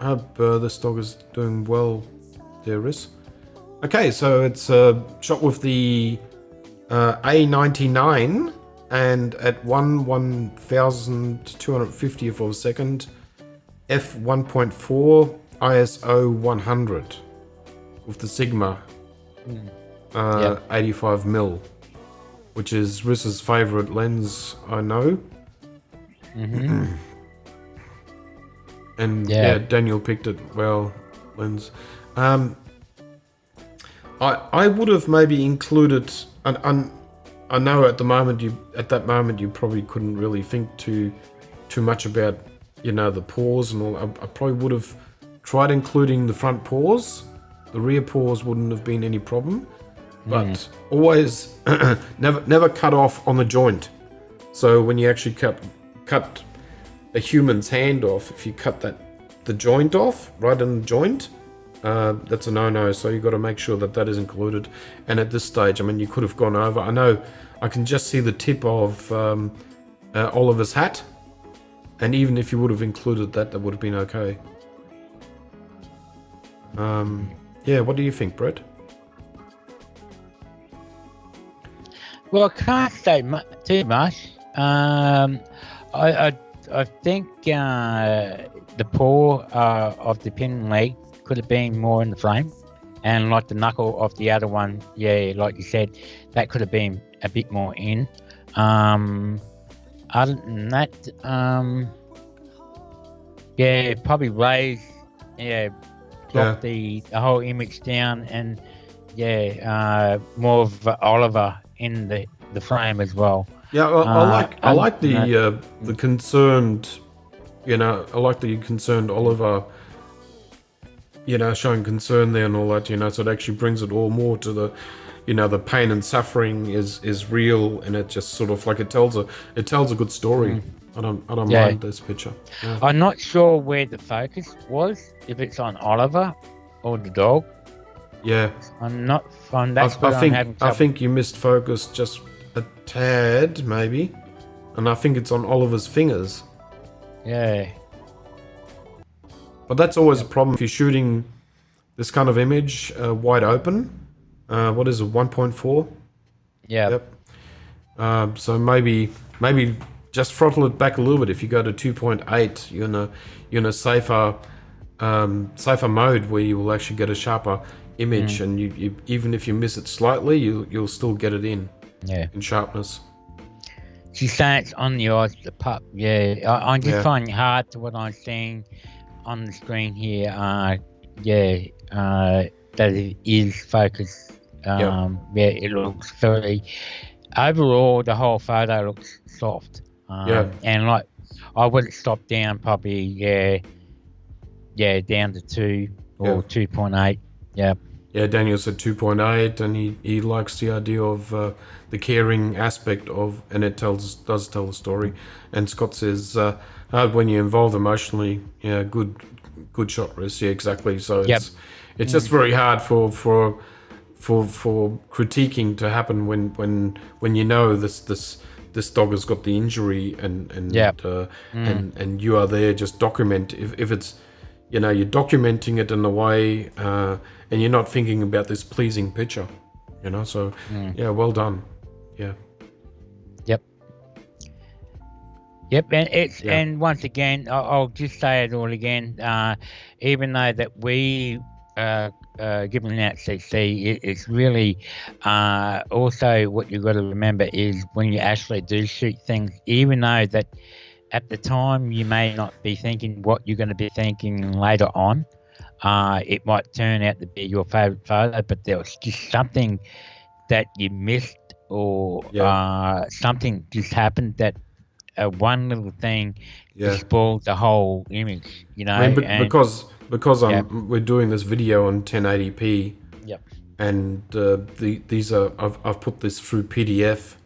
hope this dog is doing well there, Riss. Okay, so it's shot with the A99 and at 1/1250th of a second, f1.4 ISO 100 with the Sigma 85mm, which is Riss's favorite lens, I know. And Daniel picked it well, lens. I would have maybe included. I know at that moment you probably couldn't really think too much about the pause and all. I probably would have tried including the front paws. The rear paws wouldn't have been any problem, but always never cut off on the joint. So when you actually cut a human's hand off, if you cut the joint off, right in the joint, that's a no-no. So you've got to make sure that is included. And at this stage, I mean, you could have gone over. I know I can just see the tip of Oliver's hat, and even if you would have included that would have been okay. Yeah, what do you think, Brett? Well, I can't say too much. I think the paw of the pin leg could have been more in the frame, and like the knuckle of the other one, yeah, like you said, that could have been a bit more in. Other than that, yeah, probably raise, drop the whole image down, and more of Oliver in the frame as well. Yeah, well, I like the concerned, I like the concerned Oliver, showing concern there and all that, so it actually brings it all more to the, the pain and suffering is real, and it just sort of like it tells a good story. I don't mind this picture. Yeah. I'm not sure where the focus was, if it's on Oliver or the dog. Yeah, I'm not on that. I think you missed focus just a tad, maybe, and I think it's on Oliver's fingers. Yeah. But that's always a problem if you're shooting this kind of image wide open. What is it, 1.4? Yeah. Yep. So maybe just throttle it back a little bit. If you go to 2.8, you're in a safer mode where you will actually get a sharper image, and you even if you miss it slightly, you'll still get it in sharpness. She's saying it's on the eyes of the pup. Yeah, I'm just finding it hard to what I'm seeing on the screen here. That it is focused. Yeah, it looks very. Overall, the whole photo looks soft. And like I would have stopped down probably down to 2 or 2.8. Yeah. Yeah, Daniel said 2.8, and he likes the idea of the caring aspect of, and it does tell the story. And Scott says when you involve emotionally, good shot, Riz. Yeah, exactly. So it's just very hard for critiquing to happen when this dog has got the injury and you are there just document if it's you're documenting it in a way and you're not thinking about this pleasing picture, so well done. Yep, and and once again, I'll just say it all again. Even though that we giving out CC, it's really also what you've got to remember is when you actually do shoot things, even though that at the time you may not be thinking what you're going to be thinking later on, it might turn out to be your favorite photo, but there was just something that you missed, or something just happened that one little thing just spoiled the whole image, I mean, because we're doing this video on 1080p. Yep. And these are I've put this through PDF,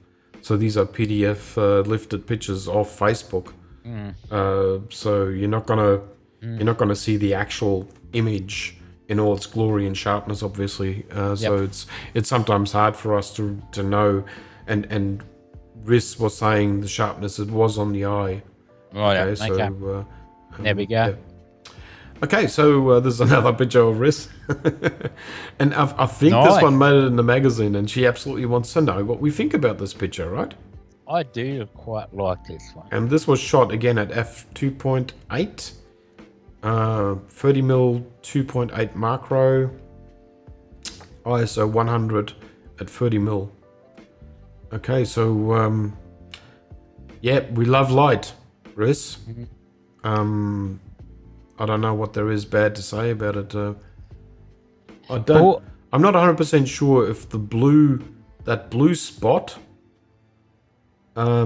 so these are PDF lifted pictures off Facebook. So you're not gonna see the actual image in all its glory and sharpness, obviously. So it's sometimes hard for us to know. And Riz was saying the sharpness it was on the eye. Right. Okay. So there we go. Yeah. Okay, so there's another picture of Riz. And I think this one made it in the magazine, and she absolutely wants to know what we think about this picture, right? I do quite like this one. And this was shot again at f2.8, 30mm 2.8 macro, ISO 100 at 30mm. Okay, so we love light, Riz. I don't know what there is bad to say about it. I'm not 100% sure if that blue spot. I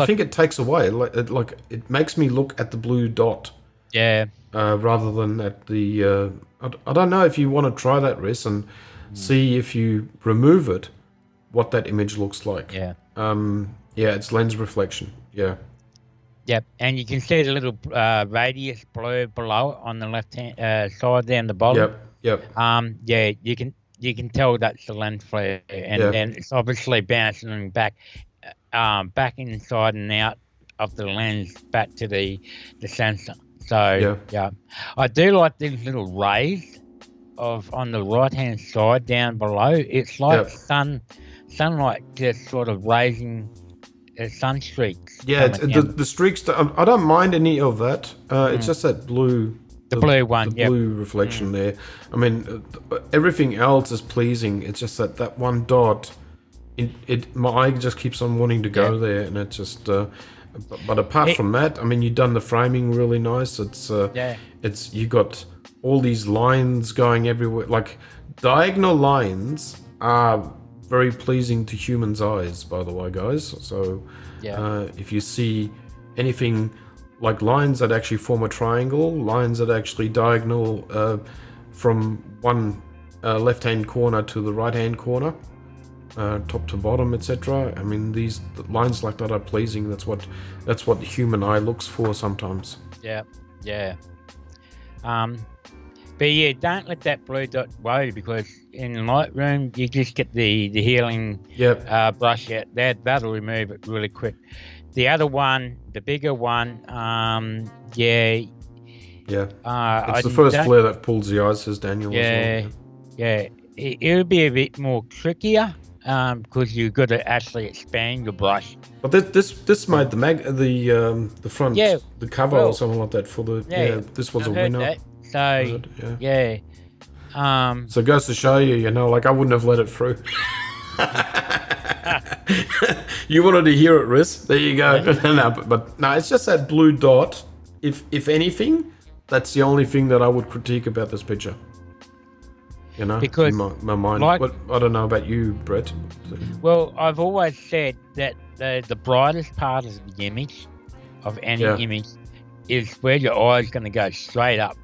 think it takes away. It makes me look at the blue dot. Yeah. rather than at the. I don't know if you want to try that, Riz, and see if you remove it, what that image looks like. Yeah. Yeah, it's lens reflection. Yeah. Yep, and you can see the little radius blur below it on the left hand side there in the bottom. Yep. Yeah, you can tell that's the lens flare, and Yeah. then it's obviously bouncing back inside and out of the lens back to the sensor. So yeah, I do like these little rays on the right hand side down below. It's like sunlight just sort of raising sun streaks. Yeah, the streaks. I don't mind any of that. It's just that blue. The blue one, the blue reflection there. I mean, everything else is pleasing. It's just that one dot. My eye just keeps on wanting to go there, and it just. But apart from that, I mean, you've done the framing really nice. It's you got all these lines going everywhere. Like diagonal lines are very pleasing to humans' eyes, by the way, guys. So if you see anything like lines that actually form a triangle, lines that actually diagonal from one left-hand corner to the right-hand corner, top to bottom, etc. I mean, these lines like that are pleasing. That's what the human eye looks for sometimes. Yeah. But yeah, don't let that blue dot worry, because in Lightroom you just get the healing brush out. That'll remove it really quick. The other one, the bigger one, it's the first flare that pulls the eyes, says Daniel. It'll be a bit more trickier because you've got to actually expand your brush. But this made the front, the cover or something like that for the this was a winner. That. So so it goes to show you, like I wouldn't have let it through. You wanted to hear it, Riz. There you go. But no, it's just that blue dot. If anything, that's the only thing that I would critique about this picture. Because in my mind. But I don't know about you, Brett. Well, I've always said that the brightest part of the image, of any image, is where your eye is going to go straight up.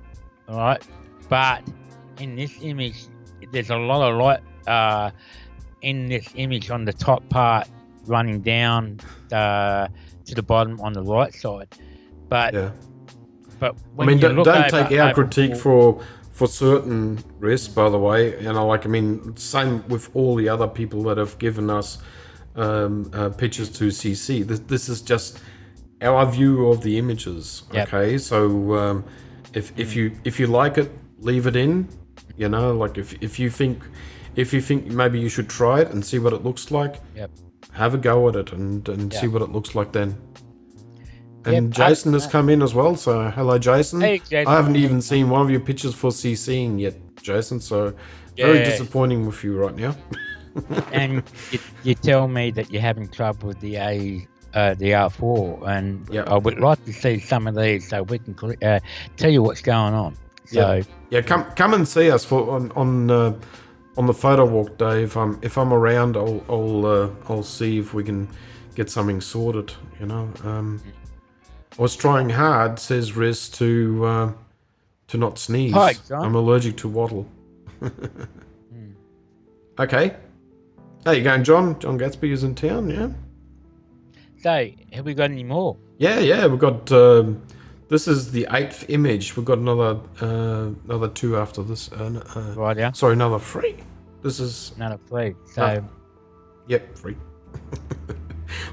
All right, but in this image, there's a lot of light in this image on the top part, running down to the bottom on the right side. But when you don't look take our critique for certain risks, by the way. Same with all the other people that have given us pictures to CC. This is just our view of the images. Okay, so. If you like it, leave it in. Like if you think maybe you should try it and see what it looks like. Have a go at it and see what it looks like then. And Jason has come in as well. So hello, Jason. Hey, Jason. I haven't even seen one of your pictures for CCing yet, Jason. So very disappointing with you right now. And you tell me that you're having trouble with the R4, and I would like to see some of these so we can tell you what's going on. So come and see us on the photo walk day. If I'm around, I'll see if we can get something sorted. I was trying hard, says Riz, to not sneeze. Hi, John. I'm allergic to waddle. Okay. How you going, John? John Gatsby is in town, yeah? So, have we got any more? Yeah. We've got. This is the 8th image. We've got another 2 after this. Right, yeah. Sorry, another 3. This is another 3. So. Yep, 3.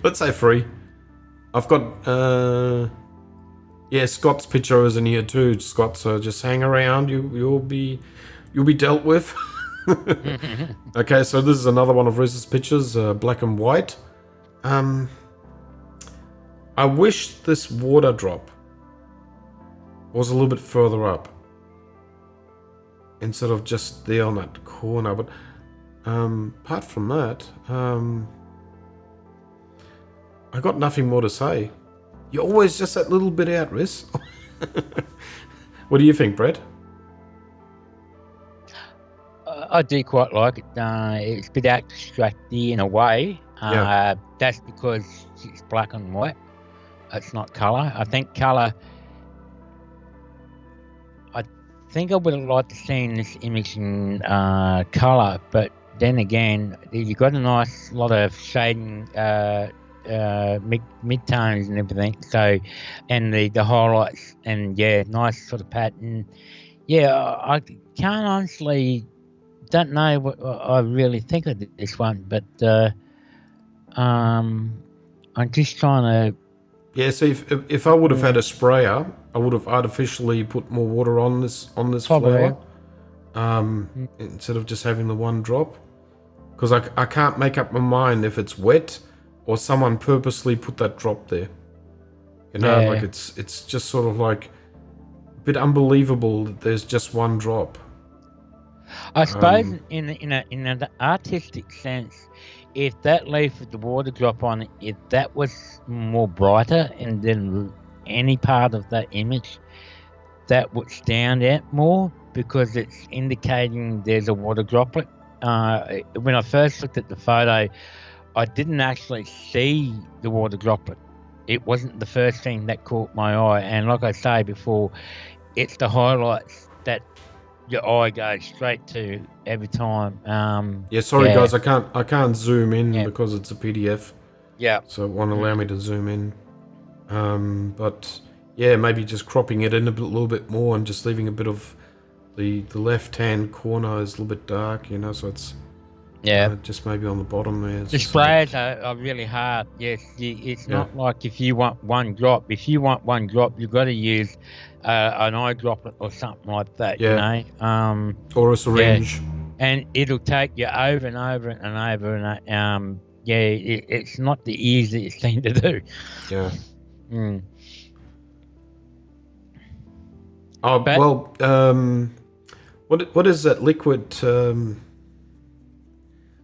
Let's say 3. I've got. Scott's picture is in here too, Scott. So just hang around. You'll be dealt with. Okay, so this is another one of Riz's pictures, black and white. I wish this water drop was a little bit further up instead of just there on that corner. But apart from that, I got nothing more to say. You're always just that little bit out, Riz. What do you think, Brett? I do quite like it. It's a bit abstracty in a way. That's because it's black and white. It's not colour. I think colour think I would have liked to seen this image in color, but then again, you got a nice lot of shading, mid-tones and everything. So, and the highlights, and yeah, nice sort of pattern. Yeah, I can't honestly, don't know what I really think of this one, but I'm just trying to. Yeah, see, if I would have had a sprayer, I would have artificially put more water on this Probably. flower, instead of just having the one drop. Because I can't make up my mind if it's wet or someone purposely put that drop there. You know, Yeah. like it's just sort of like a bit unbelievable that there's just one drop. I suppose in an artistic sense, if that leaf with the water drop on it, if that was more brighter and then any part of that image, that would stand out more because it's indicating there's a water droplet. When I first looked at the photo, I didn't actually see the water droplet. It wasn't the first thing that caught my eye. And like I say before, it's the highlights that your eye goes straight to every time. Sorry guys, I can't zoom in Yeah. because it's a PDF, Yeah. so it won't allow me to zoom in. But yeah, maybe just cropping it in a little bit more and just leaving a bit of the left-hand corner is a little bit dark, you know, so it's just maybe on the bottom there. The sprays are really hard. Yes, it's not like if you want one drop. If you want one drop, you've got to use an eye droplet or something like that. Yeah. You know, or a syringe. and it'll take you over and over and over. And it's not the easiest thing to do. Yeah. Mm. Oh, But- well, what is that liquid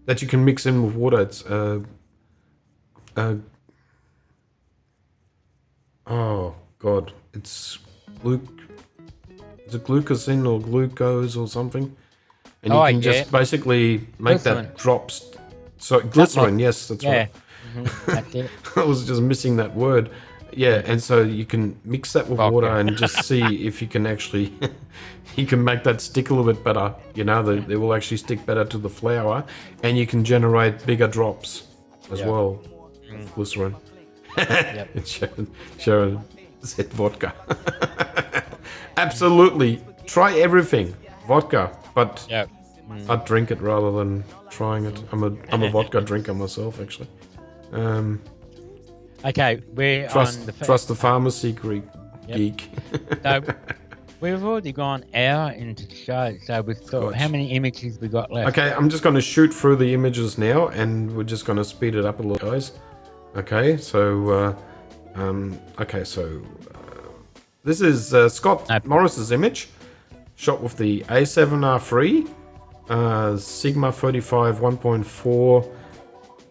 that you can mix in with water? It's oh god, it's is it glucosin or glucose or something? And you can just basically make Glycerin. that drops. So glycerin, yes, that's Yeah, right. that's it. I was just missing that word. Yeah, and so you can mix that with Vodka. water and just see if you can actually, you can make that stick a little bit better. You know, they will actually stick better to the flower, and you can generate bigger drops as well. Glycerin. Sharon said vodka. Absolutely, try everything. Vodka, but Yeah. I'd drink it rather than trying it. I'm a vodka drinker myself, actually. Okay, we're on the Trust the pharmacy geek. So we've already gone hour into the show, so we've got how many images we got left? Okay, I'm just going to shoot through the images now, and we're just going to speed it up a little, guys. Okay, so this is Scott Morris's image, shot with the A7R3 Sigma 35 1.4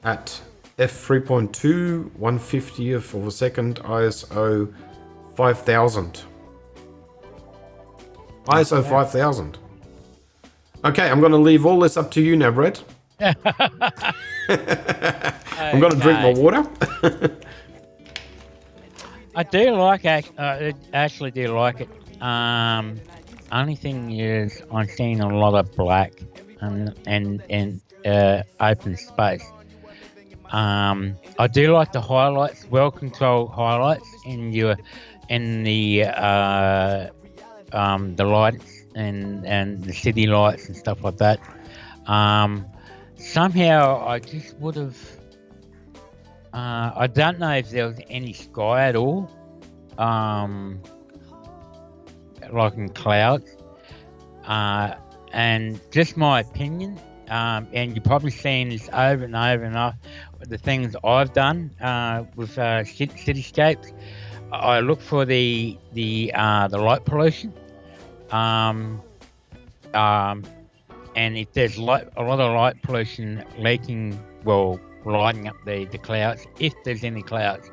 at f3.2 1/50th of a second ISO 5000. ISO 5000. Okay, I'm going to leave all this up to you now, Brett. I'm going to drink my water. I do like it. I actually do like it. Only thing is, I'm seeing a lot of black and open space. I do like the highlights, well-controlled highlights in the lights and the city lights and stuff like that. Somehow I just would have. I don't know if there was any sky at all, like in clouds. And just my opinion, and you're probably seeing this over and over and over. The things I've done with cityscapes, I look for the light pollution, and if there's a lot of light pollution leaking, lighting up the clouds, if there's any clouds.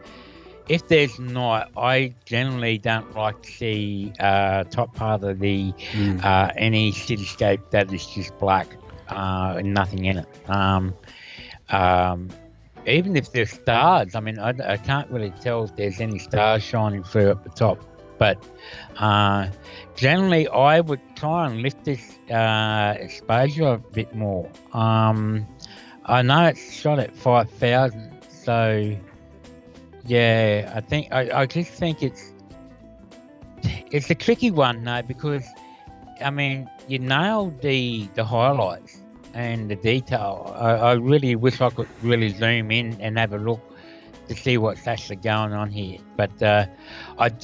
If there's not, I generally don't like to see top part of the any cityscape that is just black and nothing in it. Even if there's stars, I mean, I can't really tell if there's any stars shining through at the top. But generally, I would try and lift this exposure a bit more. I know it's shot at 5,000, so yeah, I just think it's a tricky one though, because I mean, you nailed the highlights and the detail. I really wish I could really zoom in and have a look to see what's actually going on here. But I've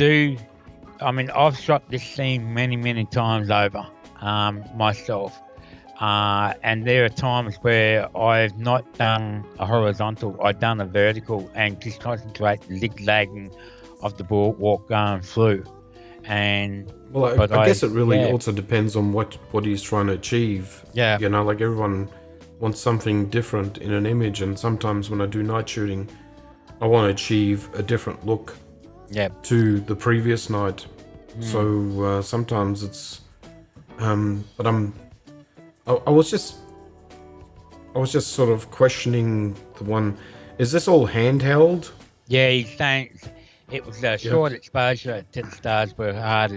shot this scene many times over myself. And there are times where I've not done a horizontal, I've done a vertical and just concentrate the zigzagging of the boardwalk going through. And well, I guess it really also depends on what he's trying to achieve. Yeah. You know, like everyone wants something different in an image, and sometimes when I do night shooting, I want to achieve a different look to the previous night. So sometimes it's but I was just sort of questioning the one. Is this all handheld? Yeah, he's saying it was a short exposure to the stars were hard,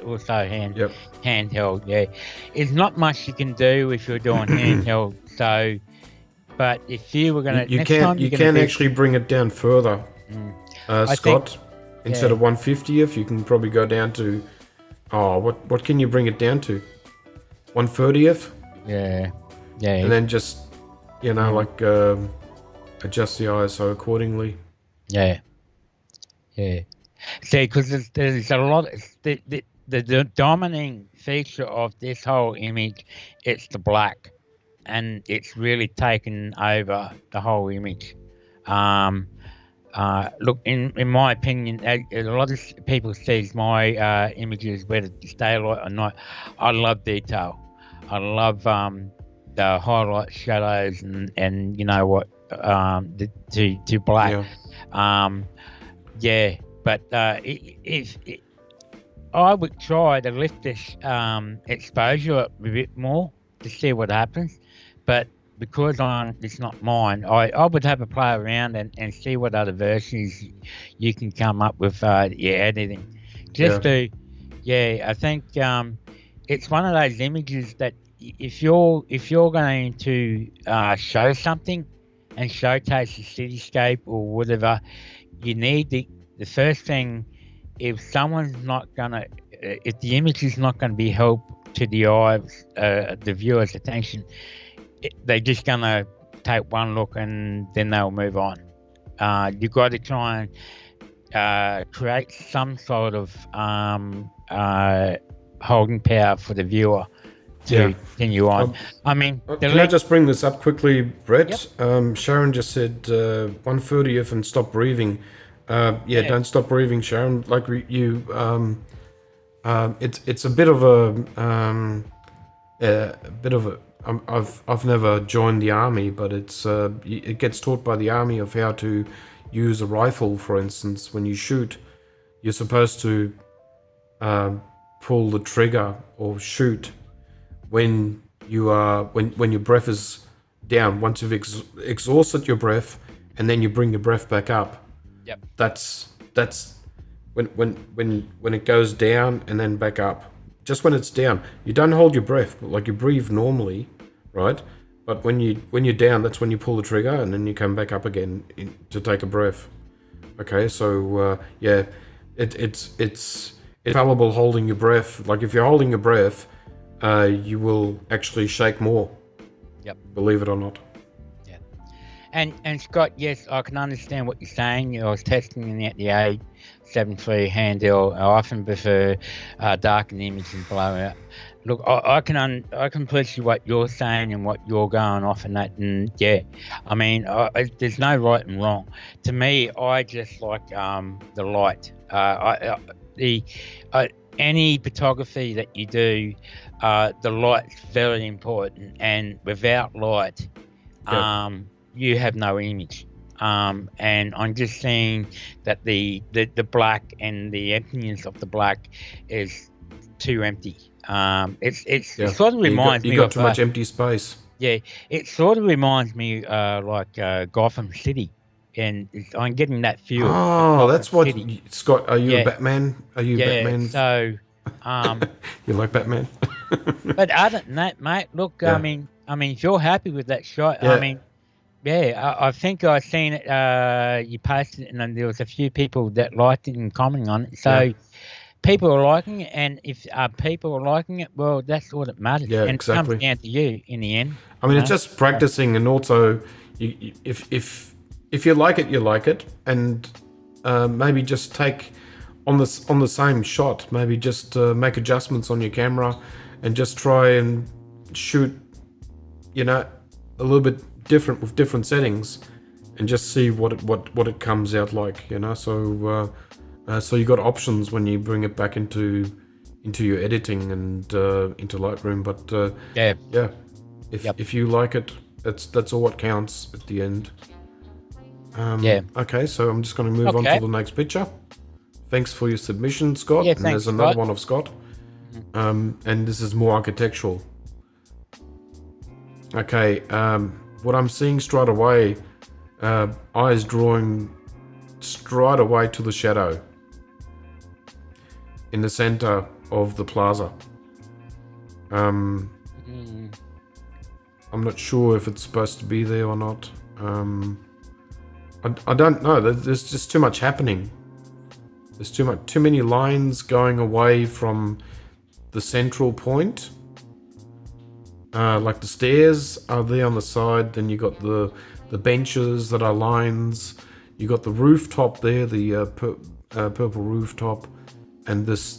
also handheld. Yeah, there's not much you can do if you're doing handheld. So, but if you were gonna, you can actually bring it down further, Scott. Instead of 1/50th, you can probably go down to what can you bring it down to? 1/30th. Yeah. And then just like adjust the ISO accordingly. Yeah. See, because there's a lot. The dominating feature of this whole image, it's the black, and it's really taken over the whole image. Look, in my opinion, a lot of people sees my images, whether it's daylight or night. I love detail. I love the highlight shadows and you know what, to black. But if I would try to lift this exposure up a bit more to see what happens, but because it's not mine, I would have a play around and see what other versions you can come up with editing. I think it's one of those images that if you're going to show something and showcase the cityscape or whatever, you need the first thing. If the image is not gonna be held to the eyes, the viewer's attention, they're just gonna take one look and then they'll move on. You've got to try and create some sort of holding power for the viewer to continue on. Can I just bring this up quickly, Brett? Yep. Sharon just said 1/30th and stop breathing. Don't stop breathing, Sharon. Like you, it's a bit of a. I've never joined the army, but it gets taught by the army of how to use a rifle. For instance, when you shoot, you're supposed to pull the trigger or shoot when your breath is down. Once you've exhausted your breath, and then you bring your breath back up. Yep. That's when it goes down and then back up. Just when it's down, you don't hold your breath, but like you breathe normally, right? But when you're down, that's when you pull the trigger and then you come back up again to take a breath. Okay, so it's infallible holding your breath. Like if you're holding your breath, you will actually shake more. Yep. Believe it or not. Yeah. And Scott, yes, I can understand what you're saying. I was testing the A73 handheld. I often prefer darken image and blow out. Look, I can appreciate what you're saying and what you're going off and that. And there's no right and wrong. To me, I just like the light. Any photography that you do, the light's very important, and without light, you have no image. And I'm just seeing that the black and the emptiness of the black is too empty. It sort of reminds me you got of too much empty space. Yeah, it sort of reminds me like Gotham City. and I'm getting that feel. Oh, of that's the what city. Scott. Are you Yeah. a Batman? Are you Yeah, Batman? so, You like Batman? but other than that, mate, look, Yeah. I mean, if you're happy with that shot, Yeah. I mean, yeah, I think I seen it. You posted it, and then there was a few people that liked it and commenting on it. So Yeah. people are liking it, and if people are liking it, well, that's all that matters. Yeah, and exactly. it comes down to you in the end. I mean, you it's know? just practicing, and also, if you like it, you like it, and maybe just take on the same shot. Maybe just make adjustments on your camera, and just try and shoot, a little bit different with different settings, and just see what it comes out like. So you got options when you bring it back into your editing and into Lightroom. But yeah. if you like it, that's all what counts at the end. Yeah. Okay, so I'm just going to move on Okay. to the next picture. Thanks for your submission, Scott. Yeah, and thanks, there's another Scott. one of Scott. And this is more architectural. Okay, what I'm seeing straight away, eyes drawing straight away to the shadow in the center of the plaza. I'm not sure if it's supposed to be there or not. I don't know. There's just too much happening. There's too many lines going away from the central point. Like the stairs are there on the side. Then you got the benches that are lines. You got the rooftop there, the purple rooftop, and this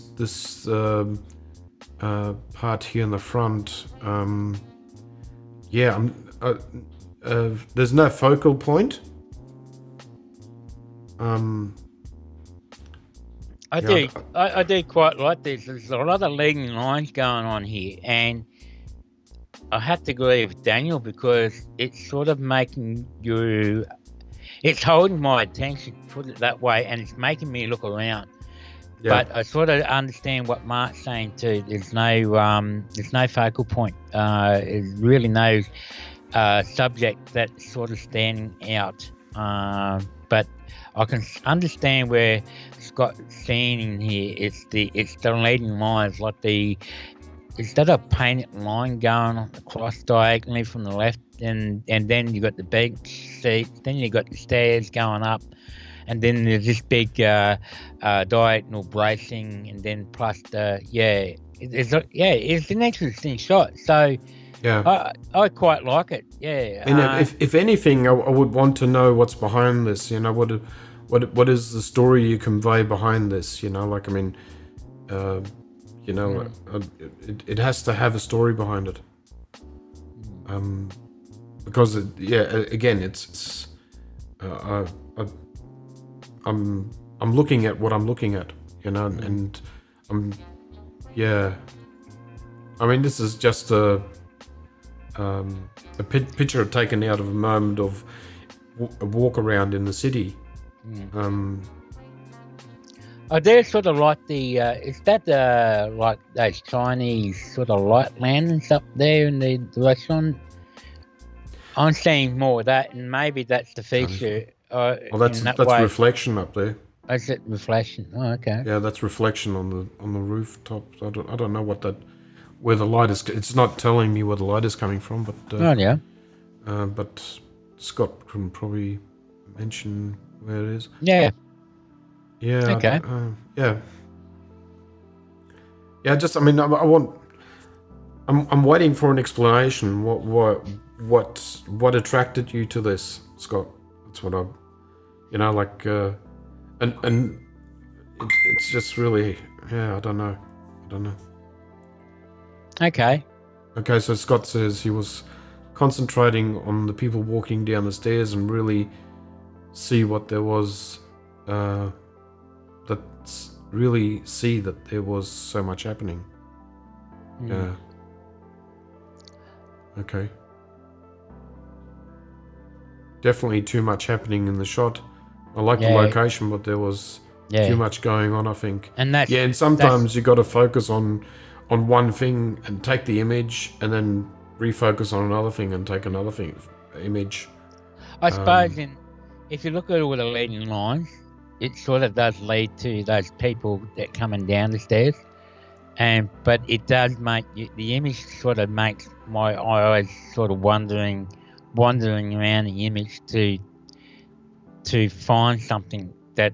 part here in the front. There's no focal point. I do quite like this. There's a lot of leading lines going on here, and I have to agree with Daniel because it's sort of making you. It's holding my attention, put it that way, and it's making me look around. Yeah. But I sort of understand what Mark's saying too. There's no focal point. There's really no subject that's sort of standing out. But I can understand where Scott's saying in here. It's the leading lines, like instead of painted line going across diagonally from the left, and then you got the bench seats, then you got the stairs going up, and then there's this big diagonal bracing, and then plus it's an interesting shot. So Yeah. I quite like it. Yeah. And if anything, I would want to know what's behind this. What is the story you convey behind this? Like, I mean, it has to have a story behind it. Because I'm looking at what I'm looking at, and I mean, this is just a picture taken out of a moment of a walk around in the city. I do sort of like is that like those Chinese sort of light lanterns up there in the restaurant? I'm seeing more of that, and maybe that's the feature. Well, that's reflection up there. Is it reflection? Oh, okay. Yeah, that's reflection on the rooftop. I don't know where the light is. It's not telling me where the light is coming from, but yeah. But Scott can probably mention where it is. Yeah. Yeah. Okay. Yeah. Just, I mean, I'm waiting for an explanation. What attracted you to this, Scott? That's what and it's just really, I don't know. Okay. Okay, so Scott says he was concentrating on the people walking down the stairs and really see what there was, that there was so much happening. Yeah. Okay. Definitely too much happening in the shot. I like the location, but there was too much going on, I think. And that's and sometimes you got to focus on one thing and take the image, and then refocus on another thing and take another image. I suppose if you look at all the leading lines, it sort of does lead to those people that coming down the stairs, but it does make the image sort of makes my eyes sort of wandering around the image to find something that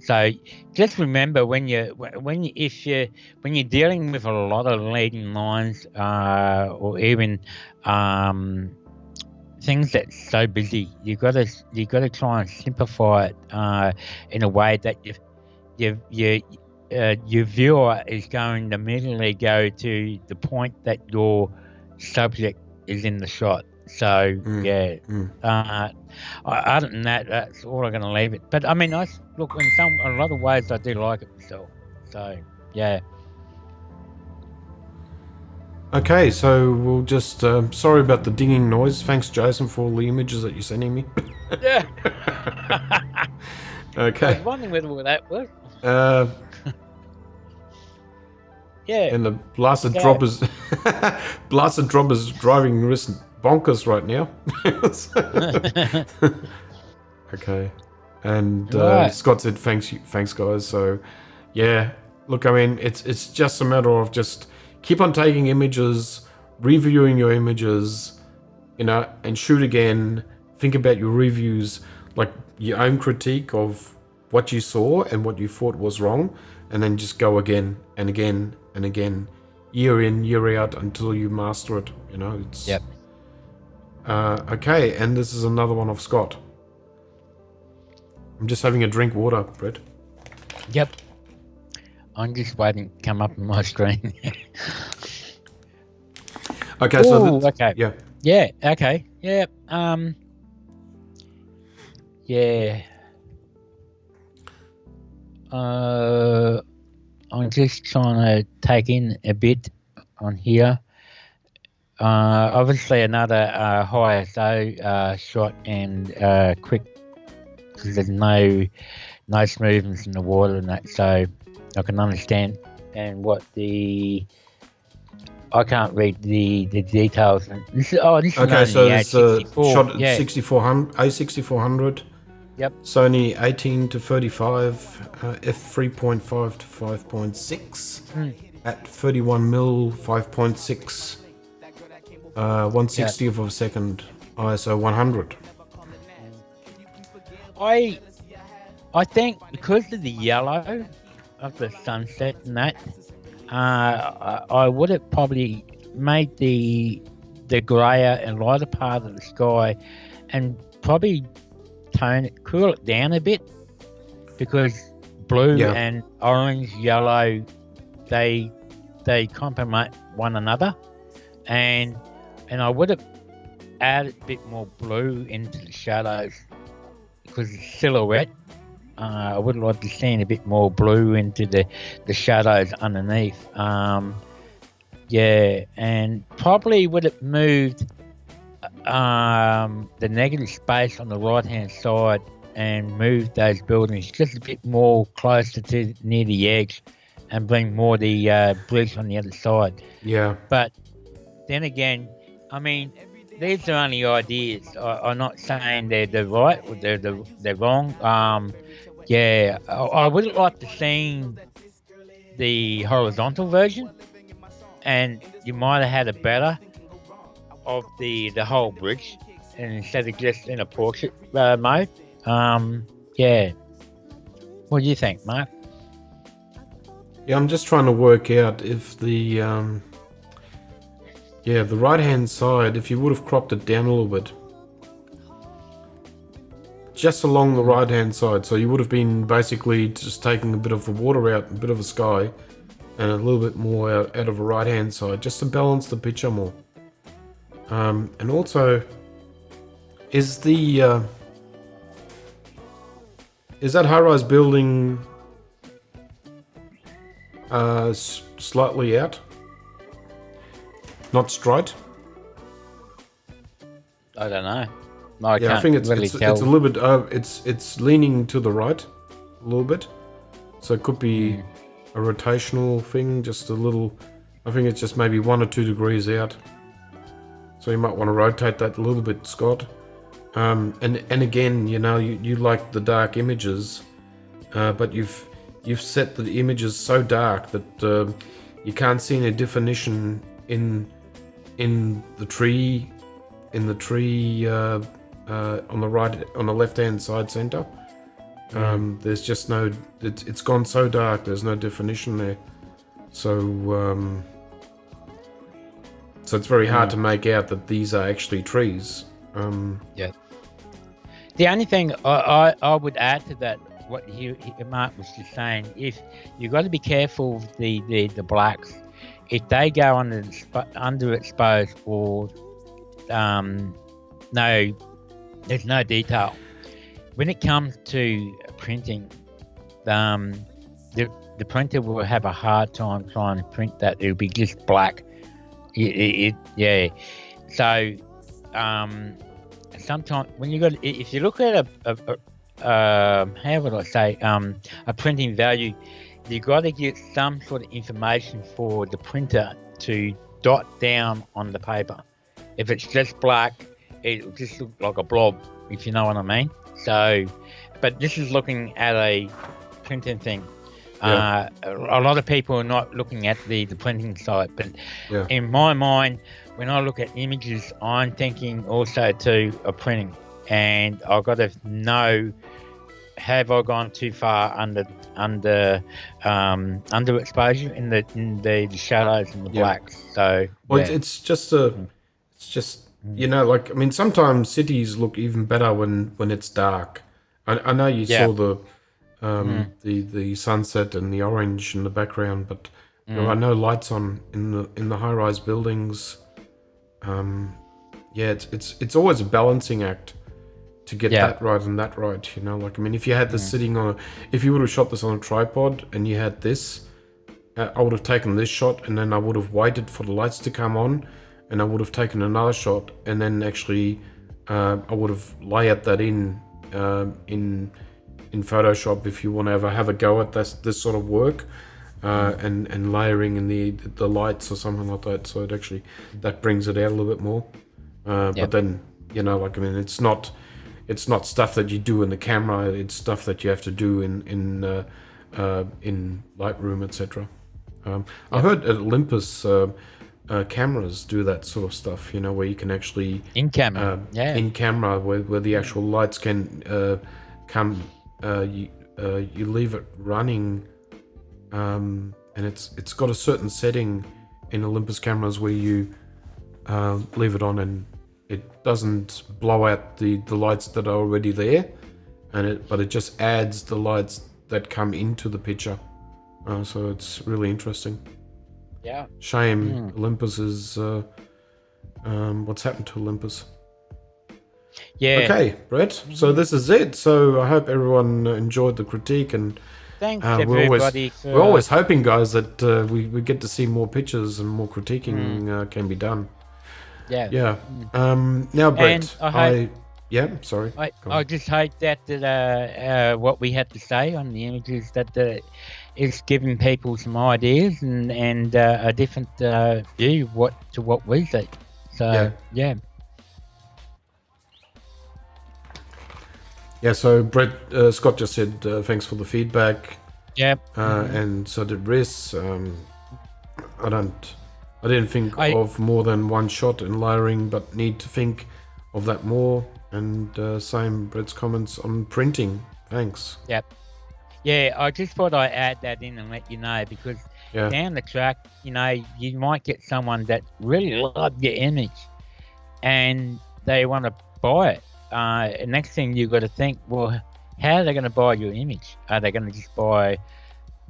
So just remember when you're dealing with a lot of leading lines or even things that's so busy, you got to try and simplify it in a way that your viewer is going to immediately go to the point that your subject is in the shot. So other than that, that's all I'm going to leave it. But I mean, look, in a lot of ways, I do like it myself. So yeah. Okay, so we'll just sorry about the dinging noise. Thanks, Jason, for all the images that you're sending me. Yeah. Okay. I was wondering whether that was. Yeah. And the blasted drop is driving wrist bonkers right now. Okay. And Right. Scott said thanks guys. So yeah, look, I mean, it's just a matter of just keep on taking images, reviewing your images, and shoot again. Think about your reviews, like your own critique of what you saw and what you thought was wrong, and then just go again and again and again, year in, year out, until you master it. It's Yep. Okay, and this is another one of Scott. I'm just having a drink water, Brett. Yep. I'm just waiting to come up on my screen. Okay, so Ooh, okay. yeah. Yeah. Okay. Yeah. Yeah. I'm just trying to take in a bit on here. Obviously, another high ISO shot and quick, because there's no smoothness in the water and that, so I can understand. And I can't read the details. This is Okay, so it's a shot at yeah. 6400 A6400. Yep. Sony 18 to 35, f3.5 to 5.6 at 31mm 5.6, 1/60th of a second, ISO 100. I think because of the yellow of the sunset and that, I would have probably made the grayer and lighter part of the sky, and probably cool it down a bit, because blue and orange, yellow, they complement one another, and I would have added a bit more blue into the shadows, because it's silhouette. I would like to see a bit more blue into the shadows underneath. And probably would have moved the negative space on the right hand side and moved those buildings just a bit more closer to near the edge, and bring more the bridge on the other side. Yeah. But then again, I mean, these are only ideas. I'm not saying they're right or they're wrong. I would like to see the horizontal version, and you might have had a better of the whole bridge, and instead of just in a portrait mode. What do you think, Mark? Yeah, I'm just trying to work out if the right hand side, if you would have cropped it down a little bit, just along the right hand side, so you would have been basically just taking a bit of the water out, a bit of the sky, and a little bit more out of the right hand side, just to balance the picture more. And also, is that high-rise building slightly out, not straight? I don't know. No, I think it's a little bit. It's leaning to the right a little bit, so it could be a rotational thing, just a little. I think it's just maybe 1 or 2 degrees out. So you might want to rotate that a little bit, Scott. And again, you know, you like the dark images, but you've set the images so dark that you can't see any definition in the tree on the right, on the left hand side center. There's just no, it's gone so dark, there's no definition there, so it's very hard to make out that these are actually trees. Yeah. The only thing I would add to that, what Mark was just saying, you've got to be careful with the blacks. If they go underexposed or there's no detail. When it comes to printing, the printer will have a hard time trying to print that. It'll be just black. Yeah. So sometimes when if you look at how would I say, a printing value, you got to get some sort of information for the printer to dot down on the paper. If it's just black, it'll just look like a blob, if you know what I mean. So, but this is looking at a printing thing. Yeah. A lot of people are not looking at the printing side, but in my mind, when I look at images, I'm thinking also too of printing, and I've got to know, have I gone too far under exposure in the shadows and the blacks? So it's just you know, like, I mean, sometimes cities look even better when it's dark. I know you saw the sunset and the orange in the background, but there are no lights on in the high-rise buildings. It's always a balancing act to get that right and that right, you know. Like, I mean, if you had this if you would have shot this on a tripod and you had this, I would have taken this shot and then I would have waited for the lights to come on, and I would have taken another shot, and then actually I would have layered that in Photoshop if you want to have a go at this sort of work, and layering in the lights or something like that. So that brings it out a little bit more. But then, you know, like, I mean, it's not stuff that you do in the camera. It's stuff that you have to do in Lightroom, etc. I heard at Olympus cameras do that sort of stuff, you know, where you can actually in camera where the actual lights can come. You leave it running, and it's got a certain setting in Olympus cameras where you leave it on and it doesn't blow out the lights that are already there, but it just adds the lights that come into the picture. So it's really interesting. Yeah. Shame Olympus is what's happened to Olympus. Yeah. Okay, Brett. So this is it. So I hope everyone enjoyed the critique, and thanks everybody. We're always hoping, guys, that we get to see more pictures and more critiquing can be done. Yeah. Yeah. Now, Brett, and sorry. I just hope that what we had to say on the images that is giving people some ideas and a different view to what we see. So yeah. Yeah, so Brett, Scott just said thanks for the feedback. Yep. And so did Riz. I didn't think of more than one shot in layering, but need to think of that more. And same Brett's comments on printing. Thanks. Yep. Yeah, I just thought I'd add that in and let you know, because down the track, you know, you might get someone that really loves your image and they want to buy it. Next thing you've got to think, well, how are they going to buy your image? Are they going to just buy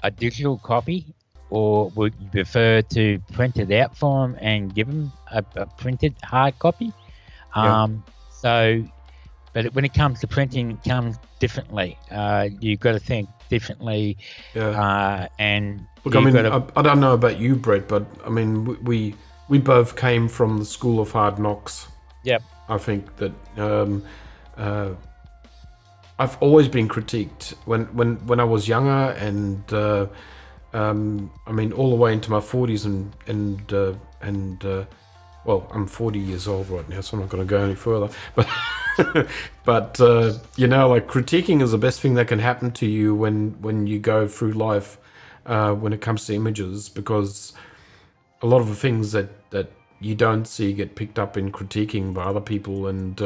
a digital copy, or would you prefer to print it out for them and give them a printed hard copy? So, but when it comes to printing, it comes differently. You've got to think differently. And look, I mean, I don't know about you, Brett, but I mean, we both came from the school of hard knocks. Yep. I think that I've always been critiqued when I was younger, and I mean, all the way into my 40s and well, I'm 40 years old right now, so I'm not going to go any further. But But like critiquing is the best thing that can happen to you when you go through life when it comes to images, because a lot of the things that you don't see get picked up in critiquing by other people, and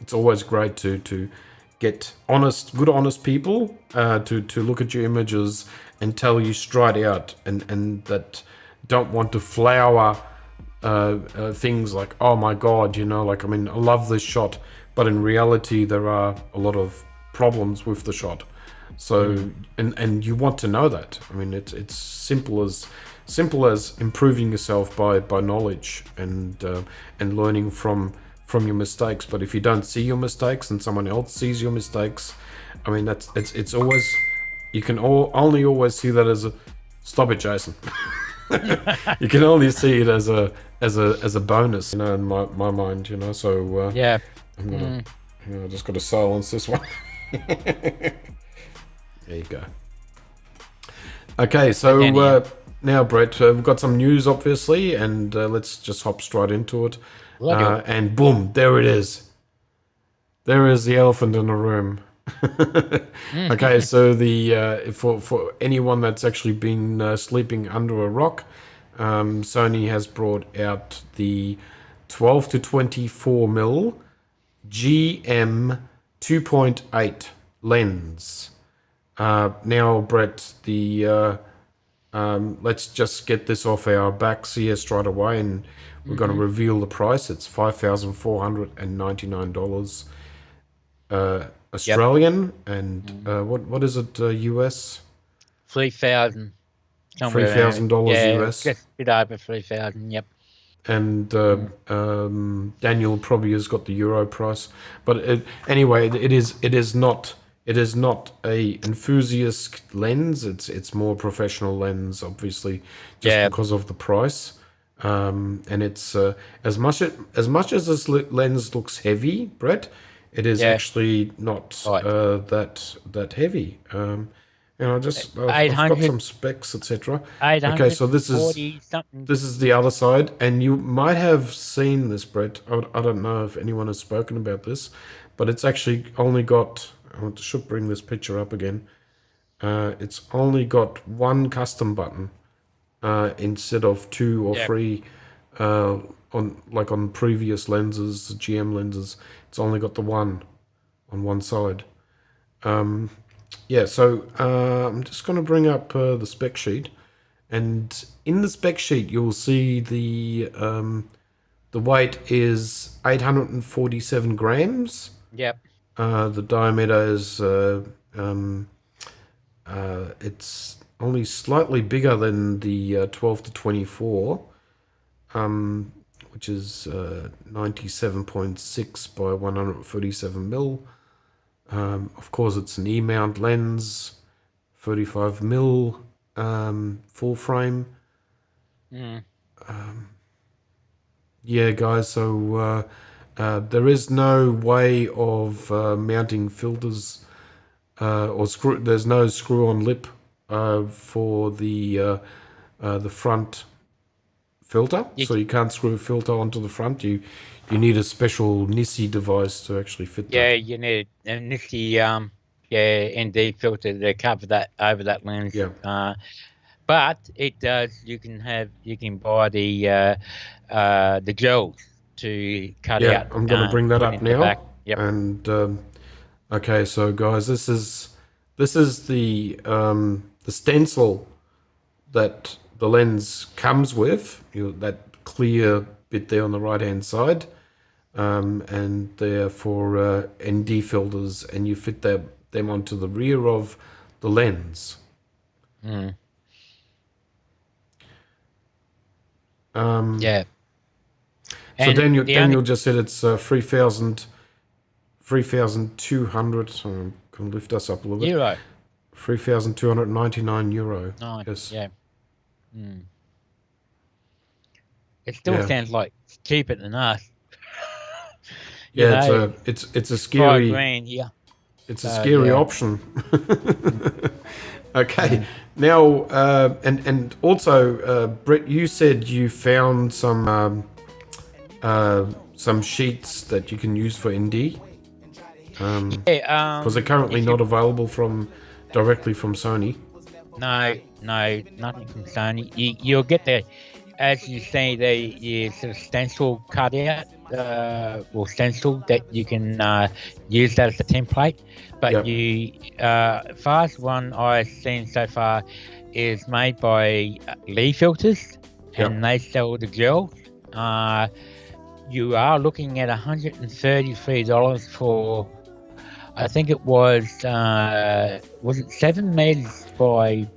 it's always great to get good honest people to look at your images and tell you straight out, and that don't want to flower things like, oh my god, I love this shot, but in reality there are a lot of problems with the shot. So and you want to know that. It's simple as improving yourself by knowledge and learning from your mistakes. But if you don't see your mistakes and someone else sees your mistakes, it's always, you can only always see that as a, stop it, Jason. You can only see it as a bonus, in my mind, So Yeah. I'm gonna, I just got to silence this one. There you go. Okay, so now, Brett, we've got some news, obviously, and let's just hop straight into it. And boom, there it is. There is the elephant in the room. Okay, so the for anyone that's actually been sleeping under a rock, Sony has brought out the 12 to 24 mil GM 2.8 lens. Now, Brett, the let's just get this off our backs here straight away, and we're going to reveal the price. It's $5,499 Australian, and what is it, US? 3,000. $3,000 US. Just a bit over 3,000. Yep. And Daniel probably has got the euro price, but anyway, it is not a enthusiast lens. It's more professional lens, obviously, just because of the price. And it's as much as this lens looks heavy, Brett, it is actually not that heavy. I've got some specs, etc. Okay, so this is the other side, and you might have seen this, Brett. I don't know if anyone has spoken about this, but it's actually only got, I should bring this picture up again. It's only got one custom button instead of two or three on previous lenses, GM lenses. It's only got the one on one side. So I'm just going to bring up the spec sheet, and in the spec sheet you'll see the weight is 847 grams. Yep. The diameter is it's only slightly bigger than the 12 to 24, which is 97.6 by 137 mil. Of course, it's an E-mount lens, 35 mil full frame. Guys, so there is no way of mounting filters or screw. There's no screw-on lip for the front filter, so you can't screw a filter onto the front. You need a special NISI device to actually fit that. Yeah, you need a NISI ND filter to cover that over that lens. Yeah. But it does. You can buy the gels to cut out. I'm going to bring that up now. Yep. And okay, so guys, this is the stencil that the lens comes with. That clear bit there on the right hand side, and they're for ND filters, and you fit them onto the rear of the lens. So Daniel just said it's 3,200. So can lift us up a little bit. Euro. 3,299 euro. Nice. Yes. Yeah. It still sounds like it's cheaper than us. It's a scary. $5,000, It's a scary option. Okay, now and also, Brett, you said you found some sheets that you can use for ND. Because they're currently not available directly from Sony. No, nothing from Sony. You'll get as you say, the sort of stencil cutout, or stencil that you can use that as a template. But fast one I've seen so far is made by Lee Filters, and they sell the gel. You are looking at $133 for, I think it was it 7 meters by?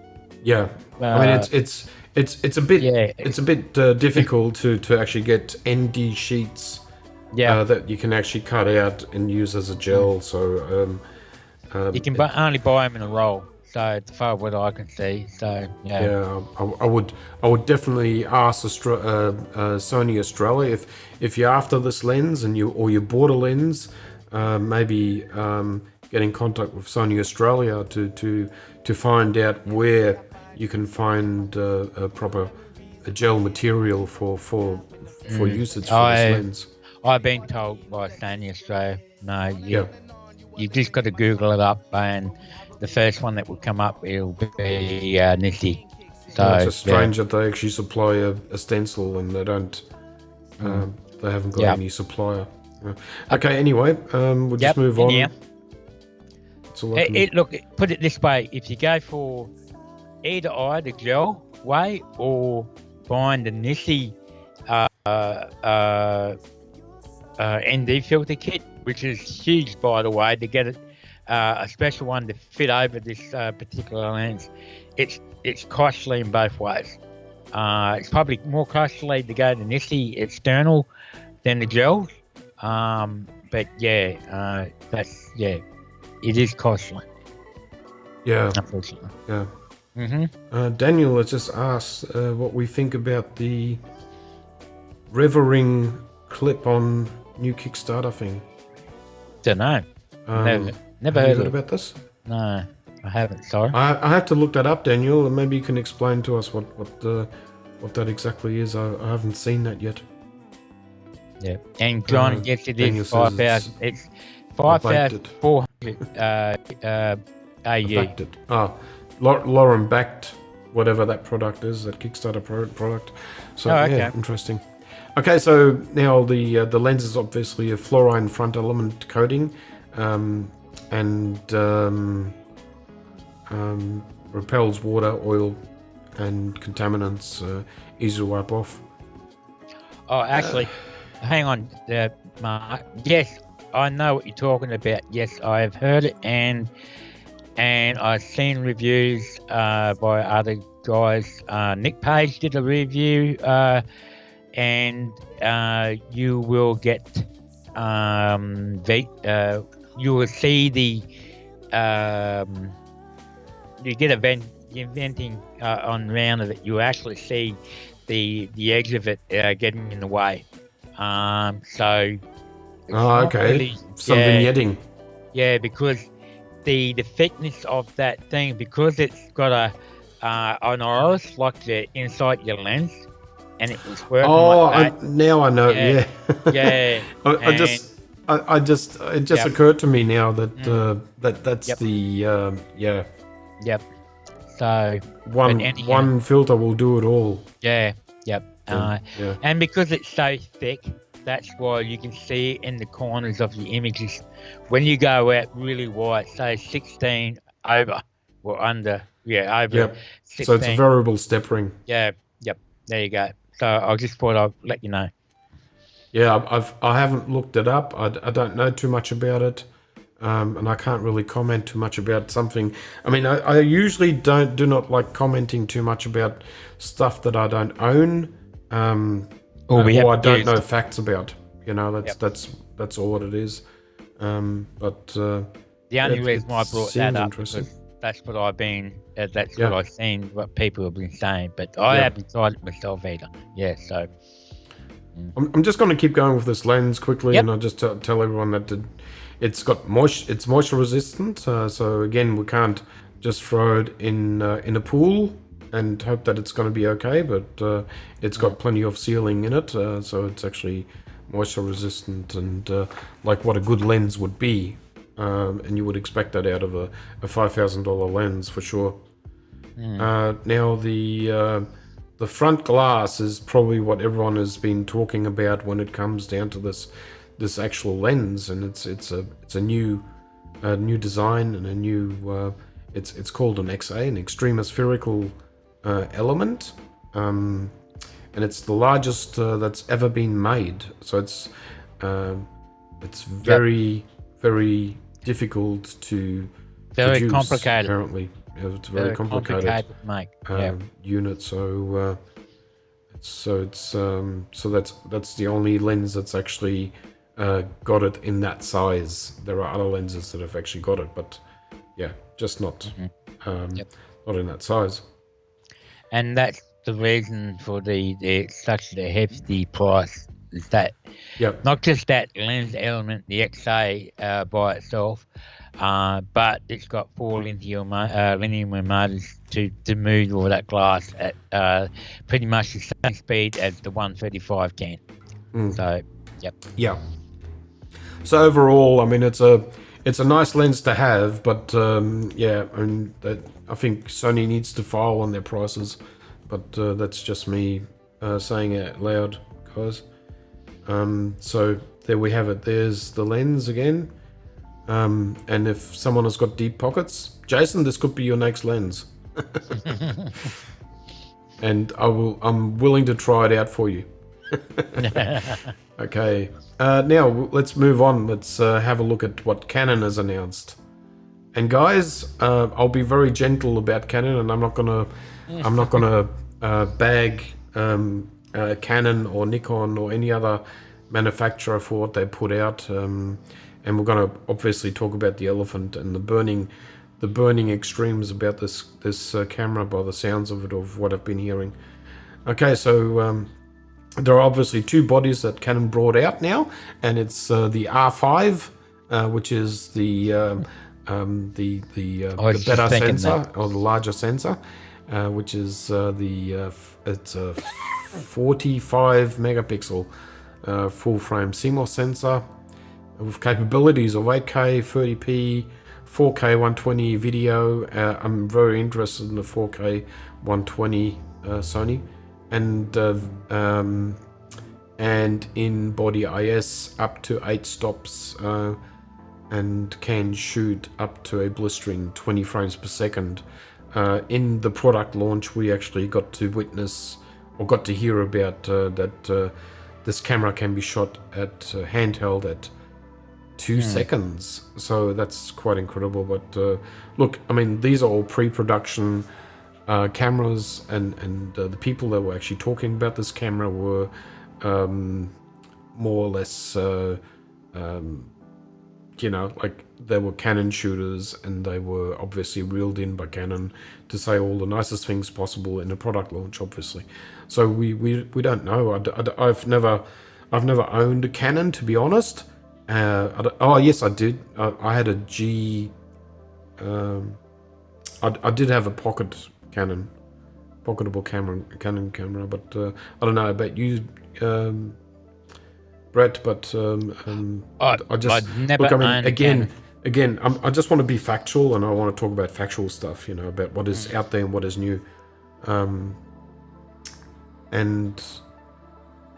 Yeah, I mean it's a bit difficult to actually get ND sheets that you can actually cut out and use as a gel. So you can only buy them in a roll. So as far as what I can see, so I would definitely ask Sony Australia if you're after this lens and you bought a lens, maybe get in contact with Sony Australia to find out where you can find a proper gel material for usage for this lens. I've been told by Sony Australia, no, you've just got to Google it up, and the first one that will come up will be Nissi. So it's just strange that they actually supply a stencil and they don't. They haven't got any supplier. Okay, anyway, we'll just move on. Yeah. Look, put it this way: if you go for either the gel way or buying the Nissi ND filter kit, which is huge, by the way, to get it. A special one to fit over this particular lens. It's costly in both ways. It's probably more costly to go to Nissi external than the gels. But it is costly. Yeah. Unfortunately. Yeah. Daniel has just asked what we think about the Revering clip-on new Kickstarter thing. Don't know. Never Have heard you heard about this? No, I haven't. Sorry. I have to look that up, Daniel, and maybe you can explain to us what that exactly is. I haven't seen that yet. Yeah, and John gets it Daniel is 5,000. It's 5,400 AU. Lauren backed whatever that product is, that Kickstarter product. So okay. Interesting. Okay, so now the lens is obviously a fluorine front element coating. And repels water, oil, and contaminants, easy to wipe off. Oh, actually, hang on, Mark. Yes, I know what you're talking about. Yes, I've heard it, and I've seen reviews by other guys. Nick Page did a review, and you will get you will see the you get a venting on round of it. You actually see the edge of it getting in the way. So okay, really, some vignetting. Yeah, because the thickness of that thing, because it's got an iris like the inside your lens, and it was working like that. Now I know. Yeah. Yeah. It just occurred to me now that that's the Yep. So one filter will do it all. Yeah. Yep. And because it's so thick, that's why you can see in the corners of the images when you go out really wide, say 16 over or under. Yeah, over. Yep. 16. So it's a variable step ring. Yeah. Yep. There you go. So I just thought I'd let you know. Yeah, I haven't looked it up. I don't know too much about it, and I can't really comment too much about something. I mean, I usually do not like commenting too much about stuff that I don't own, or I don't know facts about. You know, that's all what it is. But the only reason why I brought that up because that's what I've been. That's what I've seen. What people have been saying, but I haven't tried it myself either. Yeah, so. I'm just going to keep going with this lens quickly, and I'll just tell everyone that it's got it's moisture resistant. So again, we can't just throw it in a pool and hope that it's going to be okay. But it's got plenty of sealing in it, so it's actually moisture resistant and like what a good lens would be. and you would expect that out of a $5,000 lens for sure. Now the front glass is probably what everyone has been talking about when it comes down to this actual lens, and it's a new design and a new it's called an XA, an extreme spherical element, and it's the largest that's ever been made. So it's very very difficult to Very produce, complicated. apparently. It's a very complicated to make. unit. So that's the only lens that's actually got it in that size. There are other lenses that have actually got it, but yeah, just not not in that size. And that's the reason for the such a hefty price, is that not just that lens element, the XA by itself, but it's got 4 linear motors to move all that glass at pretty much the same speed as the 135 can. So, Yeah. So overall, I mean, it's a nice lens to have, but I think Sony needs to file on their prices. But that's just me saying it out loud, guys. So there we have it. There's the lens again. And if someone has got deep pockets, Jason, this could be your next lens. And I'm willing to try it out for you. Okay. Now let's move on. Let's have a look at what Canon has announced. And guys, I'll be very gentle about Canon, and I'm not gonna bag Canon or Nikon or any other manufacturer for what they put out. And we're going to obviously talk about the elephant and the burning extremes about this camera by the sounds of it, of what I've been hearing. Okay, so there are obviously 2 bodies that Canon brought out now, and it's the R5, which is the better sensor, or the larger sensor, which is it's a 45 megapixel full frame CMOS sensor with capabilities of 8K, 30p, 4K 120 video. I'm very interested in the 4K 120 Sony, and in body IS up to 8 stops, and can shoot up to a blistering 20 frames per second. In the product launch, we actually got to witness or got to hear about that this camera can be shot at handheld at 2 seconds. So that's quite incredible. But look, I mean, these are all pre-production cameras, and the people that were actually talking about this camera were more or less, like they were Canon shooters, and they were obviously reeled in by Canon to say all the nicest things possible in a product launch, obviously. So we don't know. I've never owned a Canon, to be honest. Oh yes, I did. I had a G. I did have a pocketable Canon camera, but I don't know about you, Brett. But I just never look. I mean, owned a Canon. again, I just want to be factual, and I want to talk about factual stuff. About what is out there and what is new. And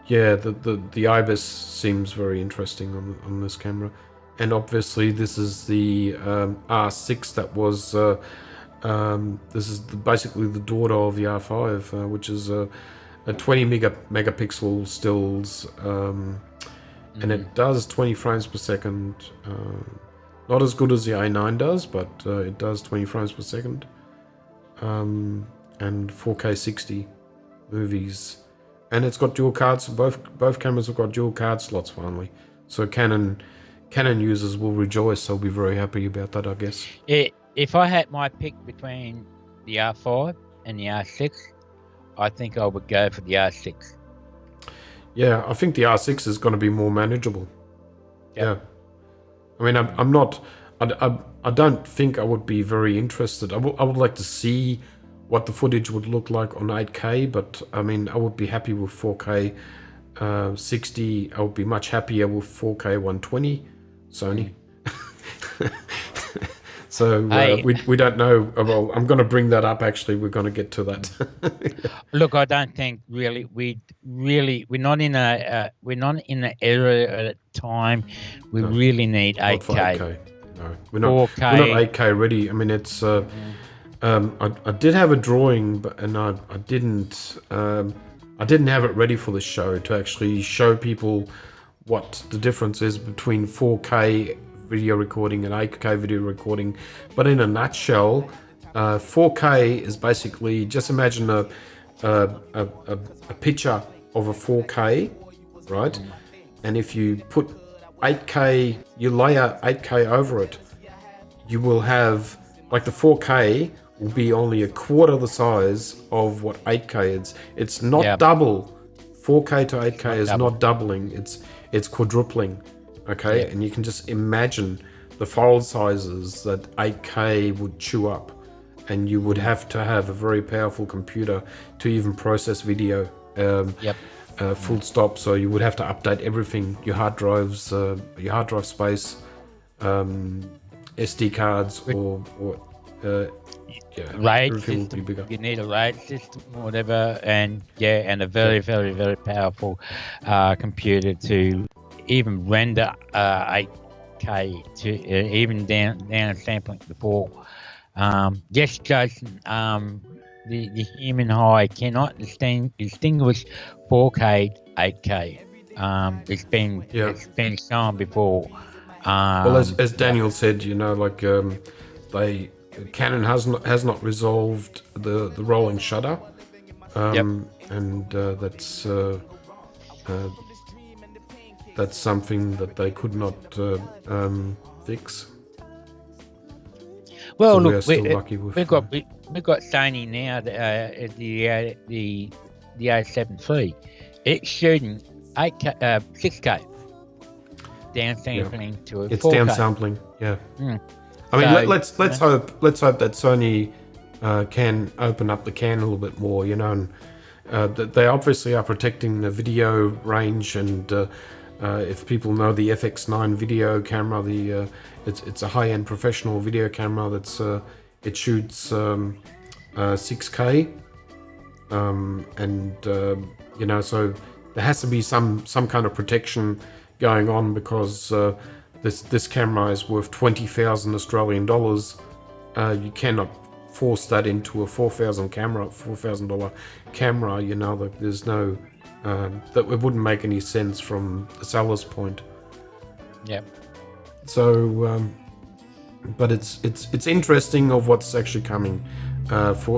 yeah, the IBIS seems very interesting on this camera, and obviously this is the R6 that was. This is basically the daughter of the R5, which is a 20 megapixel stills, and it does 20 frames per second. Not as good as the A9 does, but it does 20 frames per second, and 4K 60 movies. And it's got dual cards. Both cameras have got dual card slots finally. So Canon users will rejoice. They'll be very happy about that, I guess. If I had my pick between the R5 and the R6, I think I would go for the R6. Yeah, I think the R6 is going to be more manageable. Yeah. I mean, I'm not. I don't think I would be very interested. I would like to see what the footage would look like on 8K, but I mean, I would be happy with 4K 60. I would be much happier with 4K 120 Sony. So Hey. we don't know. Well, I'm going to bring that up. Actually, we're going to get to that. Look, I don't think really we're not in a era at a time. We really need Not for 8K. 8K. No, we're not 4K. We're not 8K ready. I mean, it's. I did have a drawing, but I didn't have it ready for the show to actually show people what the difference is between 4K video recording and 8K video recording. But in a nutshell, 4K is basically, just imagine a picture of a 4K, right? And if you put 8K, you layer 8K over it, you will have, like, the 4K will be only a quarter the size of what 8K is. It's not double. 4K to 8K is not doubling. It's quadrupling. Okay, and you can just imagine the file sizes that 8K would chew up, and you would have to have a very powerful computer to even process video. Full stop. So you would have to update everything: your hard drives, your hard drive space, SD cards, or RAID everything will be system. bigger. You need a RAID system or whatever, and a very, very, very powerful computer to even render 8K to even down sampling before. Yes, Jason. The human eye cannot distinguish 4K, 8K. It's been shown before. Well, as Daniel said, Canon has not resolved the rolling shutter, and that's something that they could not fix. Well, So look, we are still lucky with we've got Sony now. The A7 III, it's shooting 8K, 6K downsampling to a 4K. It's downsampling. Yeah. I mean, So, let's hope that Sony can open up the can a little bit more. And they obviously are protecting the video range, and if people know the FX9 video camera, it's a high-end professional video camera that's it shoots 6K, so there has to be some kind of protection going on, because this camera is worth 20,000 Australian dollars. You cannot force that into a $4,000 camera. Like, there's no that it wouldn't make any sense from the seller's point. Yeah. So, but it's interesting of what's actually coming,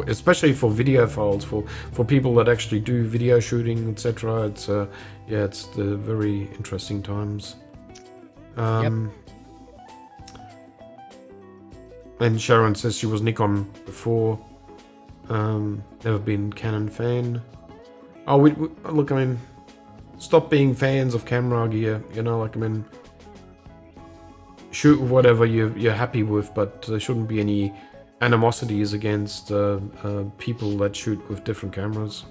especially for video files, for people that actually do video shooting, etc. It's it's the very interesting times. And Sharon says she was Nikon before. Never been Canon fan. Oh, look, I mean, stop being fans of camera gear. Shoot whatever you're happy with, but there shouldn't be any animosities against people that shoot with different cameras.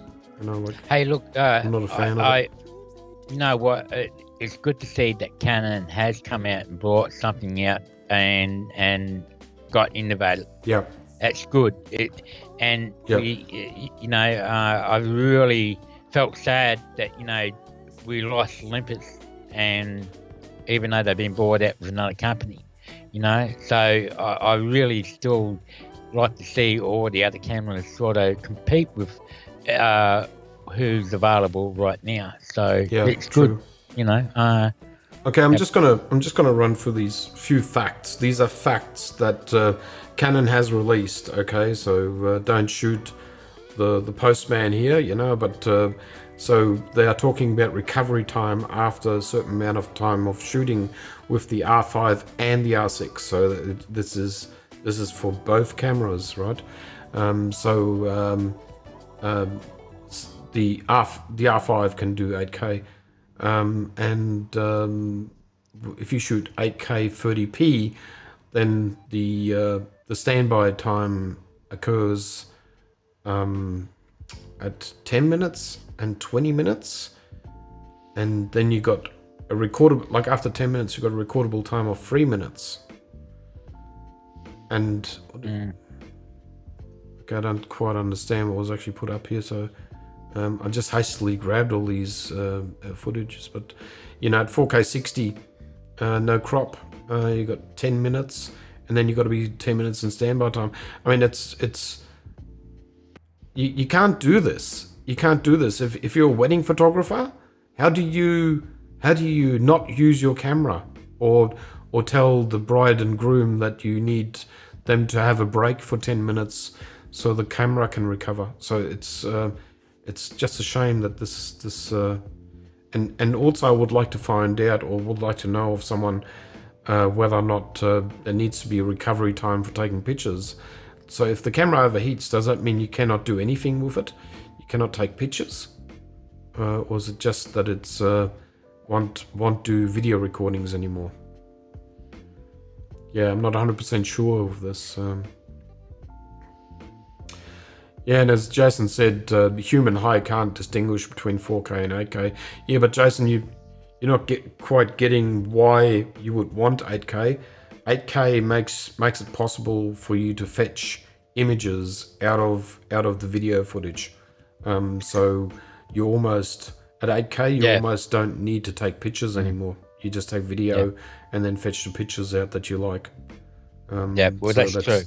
Hey, look, I'm not a fan of it. You know what? It's good to see that Canon has come out and brought something out and got innovative. Yeah. That's good. I really felt sad that we lost Olympus, and even though they've been bought out with another company, so I really still like to see all the other cameras sort of compete with who's available right now. So it's true. good, Okay, I'm just gonna run through these few facts. These are facts that Canon has released. Okay, so don't shoot the postman here, But so they are talking about recovery time after a certain amount of time of shooting with the R5 and the R6. So this is for both cameras, right? The R5 can do 8K. And if you shoot 8K 30p, then the standby time occurs at 10 minutes and 20 minutes, and then you got a recordable, like after 10 minutes you got a recordable time of 3 minutes. And okay, I don't quite understand what was actually put up here, so I just hastily grabbed all these footages. But you know, at 4K 60, no crop, you got 10 minutes, and then you got to be 10 minutes in standby time. I mean, it's you can't do this. You can't do this if you're a wedding photographer. How do you not use your camera, or tell the bride and groom that you need them to have a break for 10 minutes so the camera can recover? So it's just a shame that this and also I would like to find out, or would like to know of someone, whether or not there needs to be a recovery time for taking pictures. So if the camera overheats, does that mean you cannot do anything with it? You cannot take pictures? Or is it just that it's won't do video recordings anymore? Yeah, I'm not 100% sure of this. Yeah, and as Jason said, the human eye can't distinguish between 4K and 8K. Yeah, but Jason, you're not quite getting why you would want 8K. 8K makes it possible for you to fetch images out of the video footage. So you almost at 8K you almost don't need to take pictures anymore. You just take video and then fetch the pictures out that you like. Well, so that's true.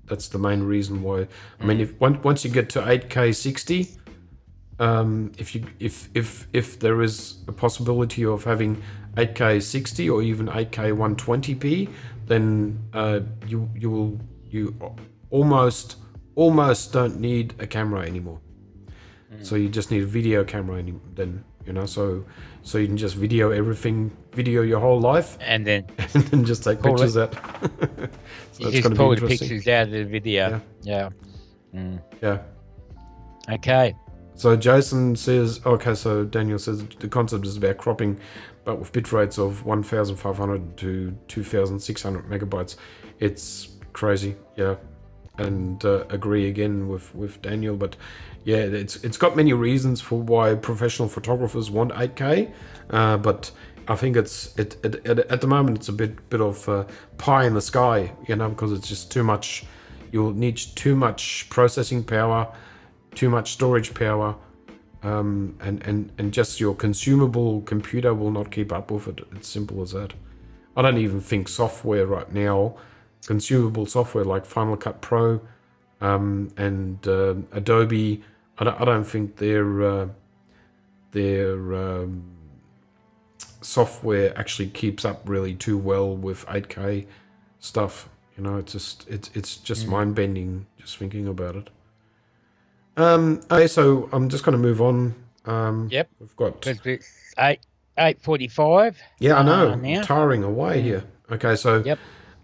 That's the main reason why. I mean, if once you get to 8K 60, if there is a possibility of having 8K 60 or even 8K 120p, then you almost don't need a camera anymore. So you just need a video camera then, you know, so you can just video everything, video your whole life, and then just take pictures out. So you just pull the pictures out of the video. Yeah. Okay. So Jason says, okay, so Daniel says the concept is about cropping, but with bit rates of 1,500 to 2,600 megabytes. It's crazy, yeah. And agree again with Daniel, but yeah, it's got many reasons for why professional photographers want 8K, but I think at the moment it's a bit of pie in the sky, you know, because it's just too much. You'll need too much processing power, too much storage power, and just your consumable computer will not keep up with it. It's simple as that. I don't even think software right now, consumable software like Final Cut Pro and Adobe, I don't think their software actually keeps up really too well with 8K stuff. You know, it's just mind bending just thinking about it. Okay, so I'm just going to move on. Yep. We've got 8:45. Yeah, I know. Now. Tiring away here. Okay, so Yep.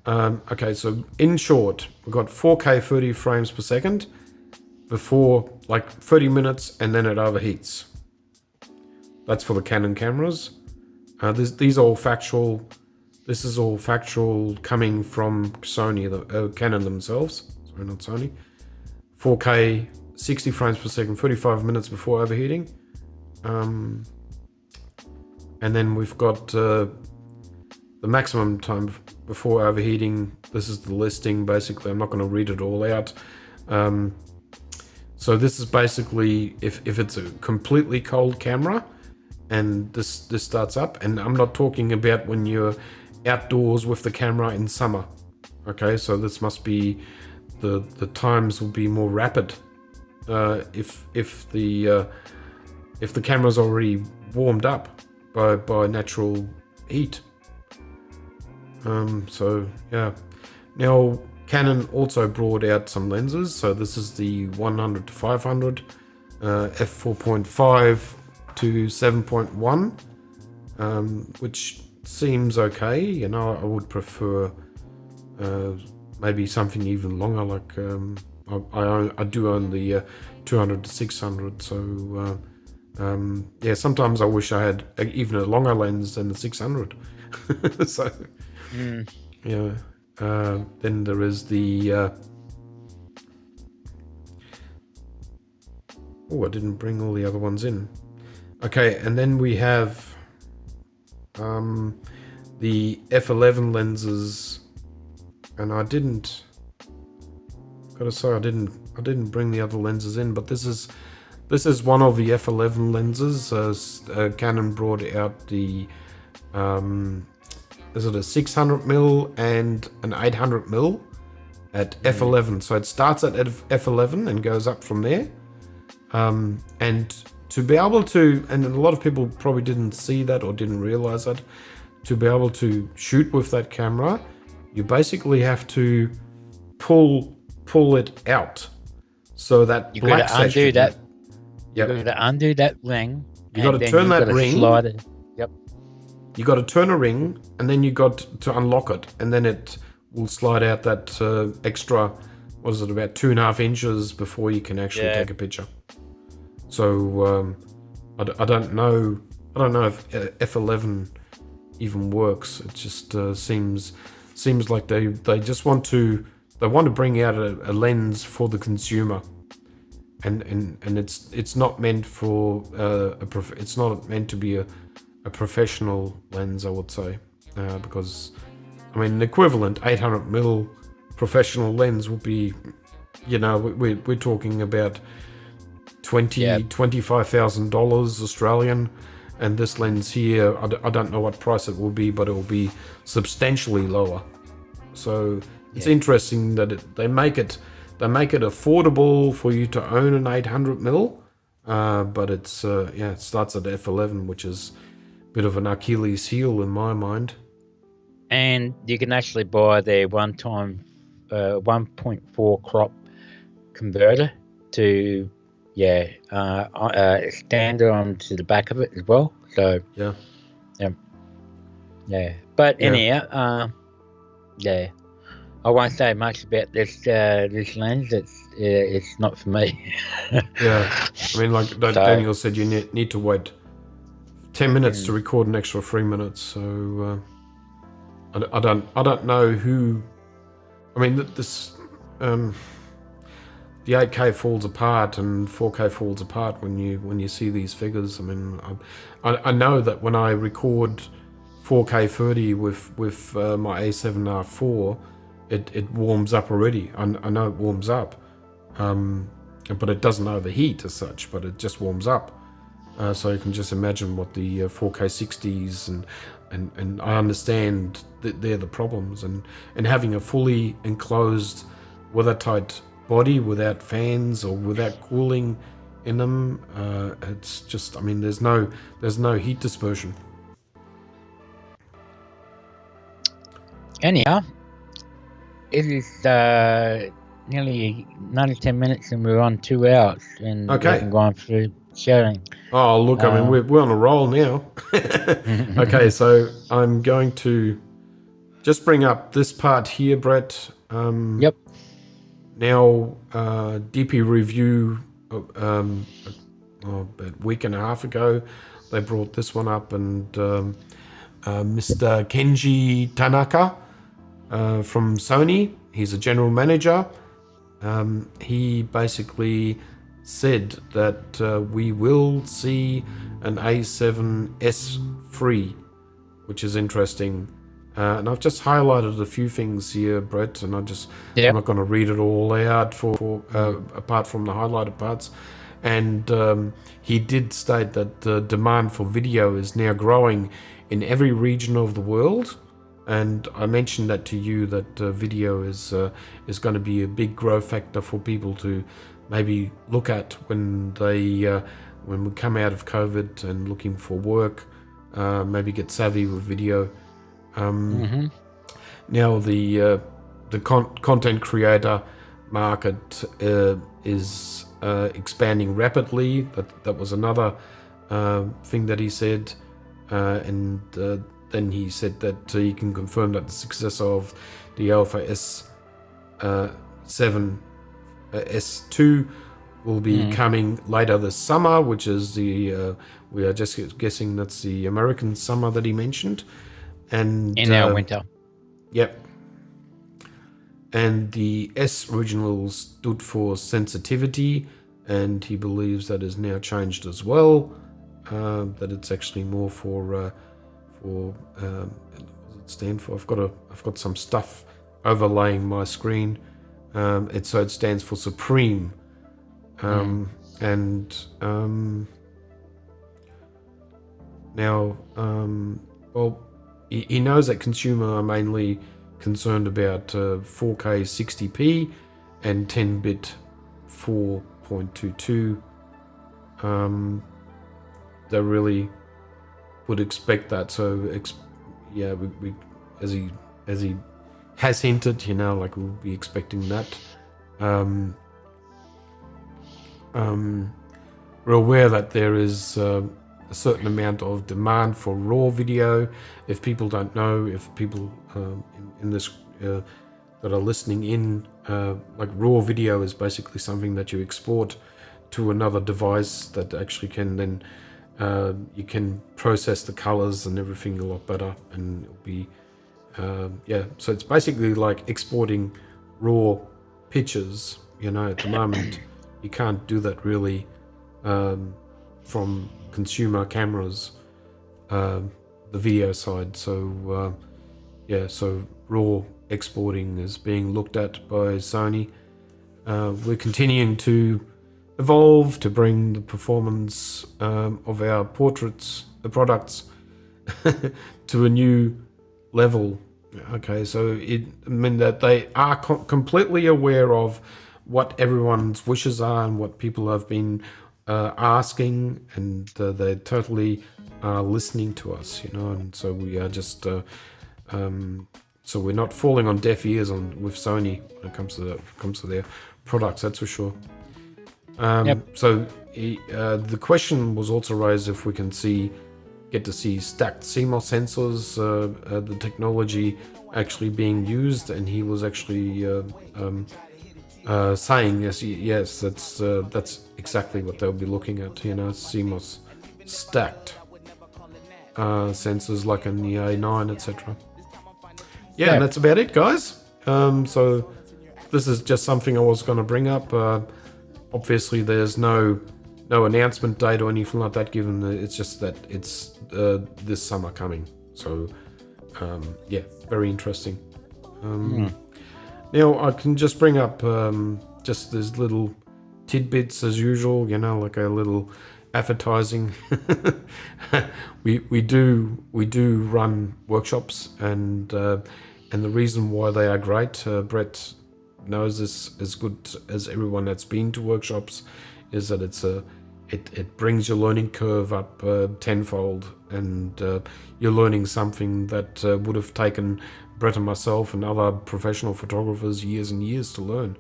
Okay, so in short, we've got 4K 30 frames per second before like 30 minutes, and then it overheats. That's for the Canon cameras. These are all factual. This is all factual coming from Sony, the Canon themselves. Sorry, not Sony. 4K 60 frames per second, 35 minutes before overheating. And then we've got the maximum time before overheating. This is the listing, basically. I'm not going to read it all out. So this is basically if it's a completely cold camera and this starts up, and I'm not talking about when you're outdoors with the camera in summer. Okay, so this must be the times will be more rapid if the camera's already warmed up by natural heat. So yeah, now Canon also brought out some lenses. So this is the 100 to 500, f4.5 to 7.1, which seems okay. You know, I would prefer maybe something even longer. Like I do own the 200 to 600. So yeah, sometimes I wish I had even a longer lens than the 600. So. Yeah. Then there is the. Oh, I didn't bring all the other ones in. Okay, and then we have the F11 lenses, and I didn't gotta say I didn't bring the other lenses in, but this is one of the F11 lenses. Canon brought out the is it a 600mm and an 800mm at F11. So it starts at F11 and goes up from there. And to be able to, and a lot of people probably didn't see that or didn't realize that, to be able to shoot with that camera, you basically have to pull it out. So that You black got to undo section, that. Yep. You got to undo that ring. You got to then turn you've that got to ring. Slide it. Yep. You got to turn a ring, and then you got to unlock it, and then it will slide out that extra, what is it, about 2.5 inches before you can actually take a picture. So I don't know if F11 even works. It just seems like they just want to bring out a lens for the consumer, and it's not meant for it's not meant to be a professional lens, I would say, because I mean, an equivalent 800mm professional lens would be, we're talking about $25,000 Australian, and this lens here, I don't know what price it will be, but it will be substantially lower. So it's interesting that they make it affordable for you to own an 800mm, but it starts at F11, which is bit of an Achilles heel in my mind. And you can actually buy their one-time 1.4 crop converter to standard onto the back of it as well. So yeah. But anyhow, I won't say much about this lens. It's not for me. Yeah, I mean, like Daniel said, you need to wait 10 minutes to record an extra 3 minutes. So I don't know who. I mean, this the 8K falls apart and 4K falls apart when you see these figures. I mean, I know that when I record 4K 30 with my A7R4, it warms up already. I know it warms up, but it doesn't overheat as such. But it just warms up. So you can just imagine what the 4K 60s and I understand that they're the problems, and having a fully enclosed weathertight body without fans or without cooling in them, it's just, I mean, there's no heat dispersion. Anyhow, it is nearly 10 minutes and we're on 2 hours, and we haven't gone through sharing. Oh, look, I mean, we're on a roll now. Okay, so I'm going to just bring up this part here, Brett. Yep. Now, DP Review, about a week and a half ago, they brought this one up, and Mr. Kenji Tanaka from Sony, he's a general manager. He basically said that we will see an A7S free, which is interesting. And I've just highlighted a few things here, Brett, and I'm not going to read it all out for apart from the highlighted parts. And he did state that the demand for video is now growing in every region of the world. And I mentioned that to you, that video is going to be a big growth factor for people to maybe look at when we come out of COVID and looking for work, maybe get savvy with video. Now the content creator market is expanding rapidly. That was another thing that he said, and then he said that he can confirm that the success of the Alpha S7 S2 will be coming later this summer, which is we are just guessing that's the American summer that he mentioned. And in our winter. Yep. And the S original stood for sensitivity, and he believes that has now changed as well. That it's actually more for what does it stand for? I've got some stuff overlaying my screen. It stands for Supreme. Now, well, he knows that consumers are mainly concerned about 4K 60p and 10-bit 4.22. They really would expect that. So, we as he has hinted, like we'll be expecting that. We're aware that there is a certain amount of demand for raw video. If people don't know, if people in this that are listening in, like raw video is basically something that you export to another device that actually can then you can process the colors and everything a lot better, and it'll be so it's basically like exporting raw pictures. At the moment you can't do that really from consumer cameras, the video side. So so raw exporting is being looked at by Sony. We're continuing to evolve to bring the performance of our products to a new level. Okay, so that they are completely aware of what everyone's wishes are and what people have been asking, and they totally are listening to us, and so we are just so we're not falling on deaf ears with Sony when it comes to their products, that's for sure. So the question was also raised if we can get to see stacked CMOS sensors, the technology actually being used, and he was actually saying yes, that's exactly what they'll be looking at. CMOS stacked sensors like in the A9, etc. And that's about it, guys. So this is just something I was going to bring up. Obviously, there's no announcement date or anything like that given. It's just that it's this summer coming. So very interesting. Now I can just bring up just these little tidbits as usual, like a little advertising. we do run workshops, and the reason why they are great, Brett knows this as good as everyone that's been to workshops, is that it brings your learning curve up tenfold, and you're learning something that would have taken Brett and myself and other professional photographers years and years to learn.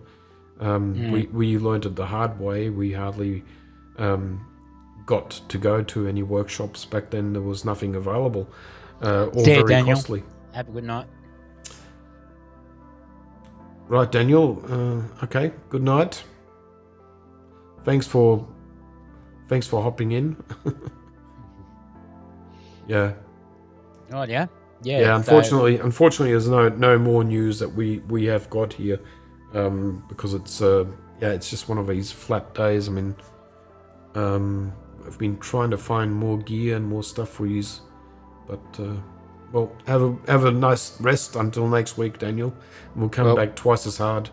We learned it the hard way. We hardly got to go to any workshops back then. There was nothing available, or very Daniel. costly. Have a good night. Right, Daniel. Okay, good night. Thanks for hopping in. Yeah. Oh yeah. Yeah. Unfortunately, there's no more news that we have got here, because it's it's just one of these flat days. I mean, I've been trying to find more gear and more stuff for you, but well, have a nice rest until next week, Daniel. And we'll come back twice as hard.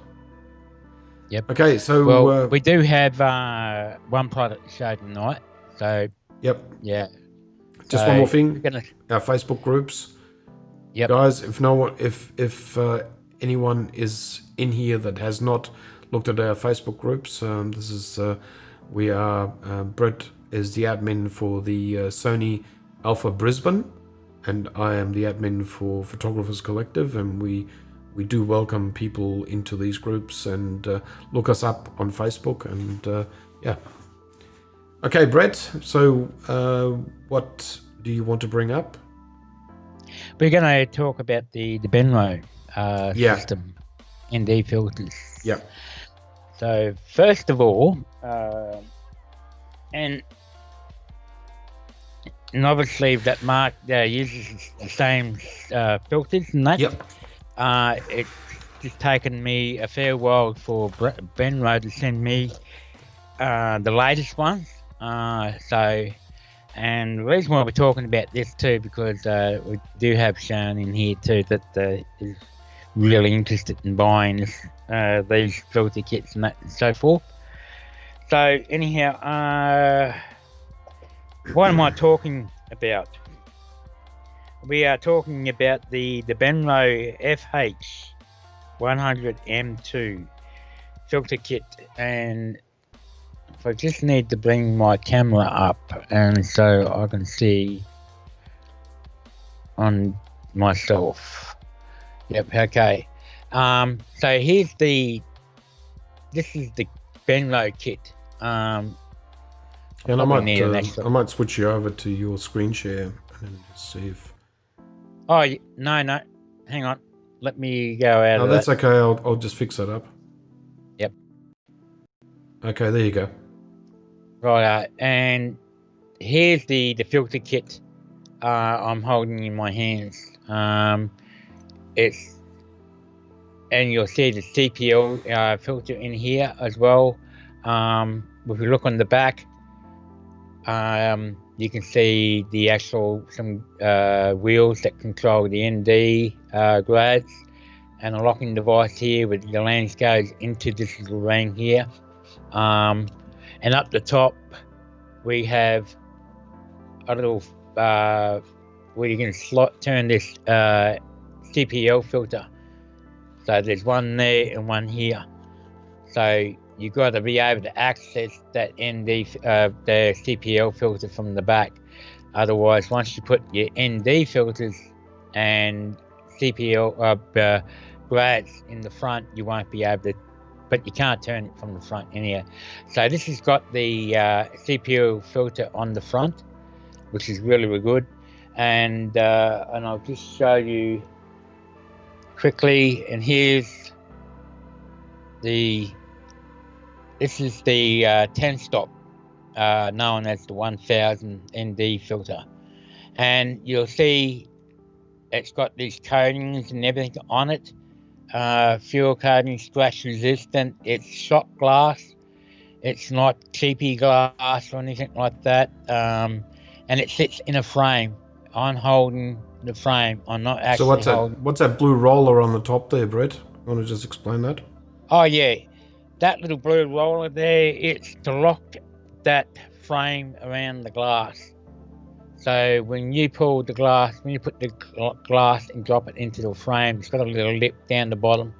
Yep. Okay, so we do have one product to show tonight. So yep. Yeah. Just one more thing. Gonna... Our Facebook groups. Yep. Guys, if anyone is in here that has not looked at our Facebook groups, this is we are Brett is the admin for the Sony Alpha Brisbane, and I am the admin for Photographers Collective, and we do welcome people into these groups, and look us up on Facebook, and Okay, Brett, so what do you want to bring up? We're going to talk about the Benro system, ND filters. Yeah. So first of all, and obviously that Mark uses the same filters and that. Yep. It's just taken me a fair while for Benro to send me the latest one. And the reason why we're talking about this too, because we do have Sean in here too that is really interested in buying this these filter kits and that and so forth. So anyhow, what am I talking about? We are talking about the Benro FH100M2 filter kit, and I just need to bring my camera up and so I can see on myself. Yep, okay. So this is the Benro kit. And I might switch you over to your screen share and just see if. Oh no, hang on. Let me go out. No, of that's that. okay. I'll just fix that up. Yep. Okay, there you go. Right, and here's the filter kit I'm holding in my hands. And you'll see the CPL filter in here as well. If you look on the back, you can see the actual some wheels that control the ND grads, and a locking device here with the lens goes into this little ring here. And up the top we have a little where you can turn this CPL filter. So there's one there and one here. So you've got to be able to access that ND, the CPL filter from the back. Otherwise, once you put your ND filters and CPL grads in the front, you won't be able to, but you can't turn it from the front anyhow. So this has got the CPL filter on the front, which is really, really good. And I'll just show you quickly. And here's this is the 10 stop, known as the 1000 ND filter, and you'll see it's got these coatings and everything on it. Fuel coating, scratch resistant. It's shot glass. It's not cheapy glass or anything like that. And it sits in a frame. I'm holding the frame. I'm not actually what's that blue roller on the top there, Brett? You want to just explain that? Oh yeah, that little blue roller there, it's to lock that frame around the glass. So when you pull the glass, when you put the glass and drop it into the frame, it's got a little lip down the bottom,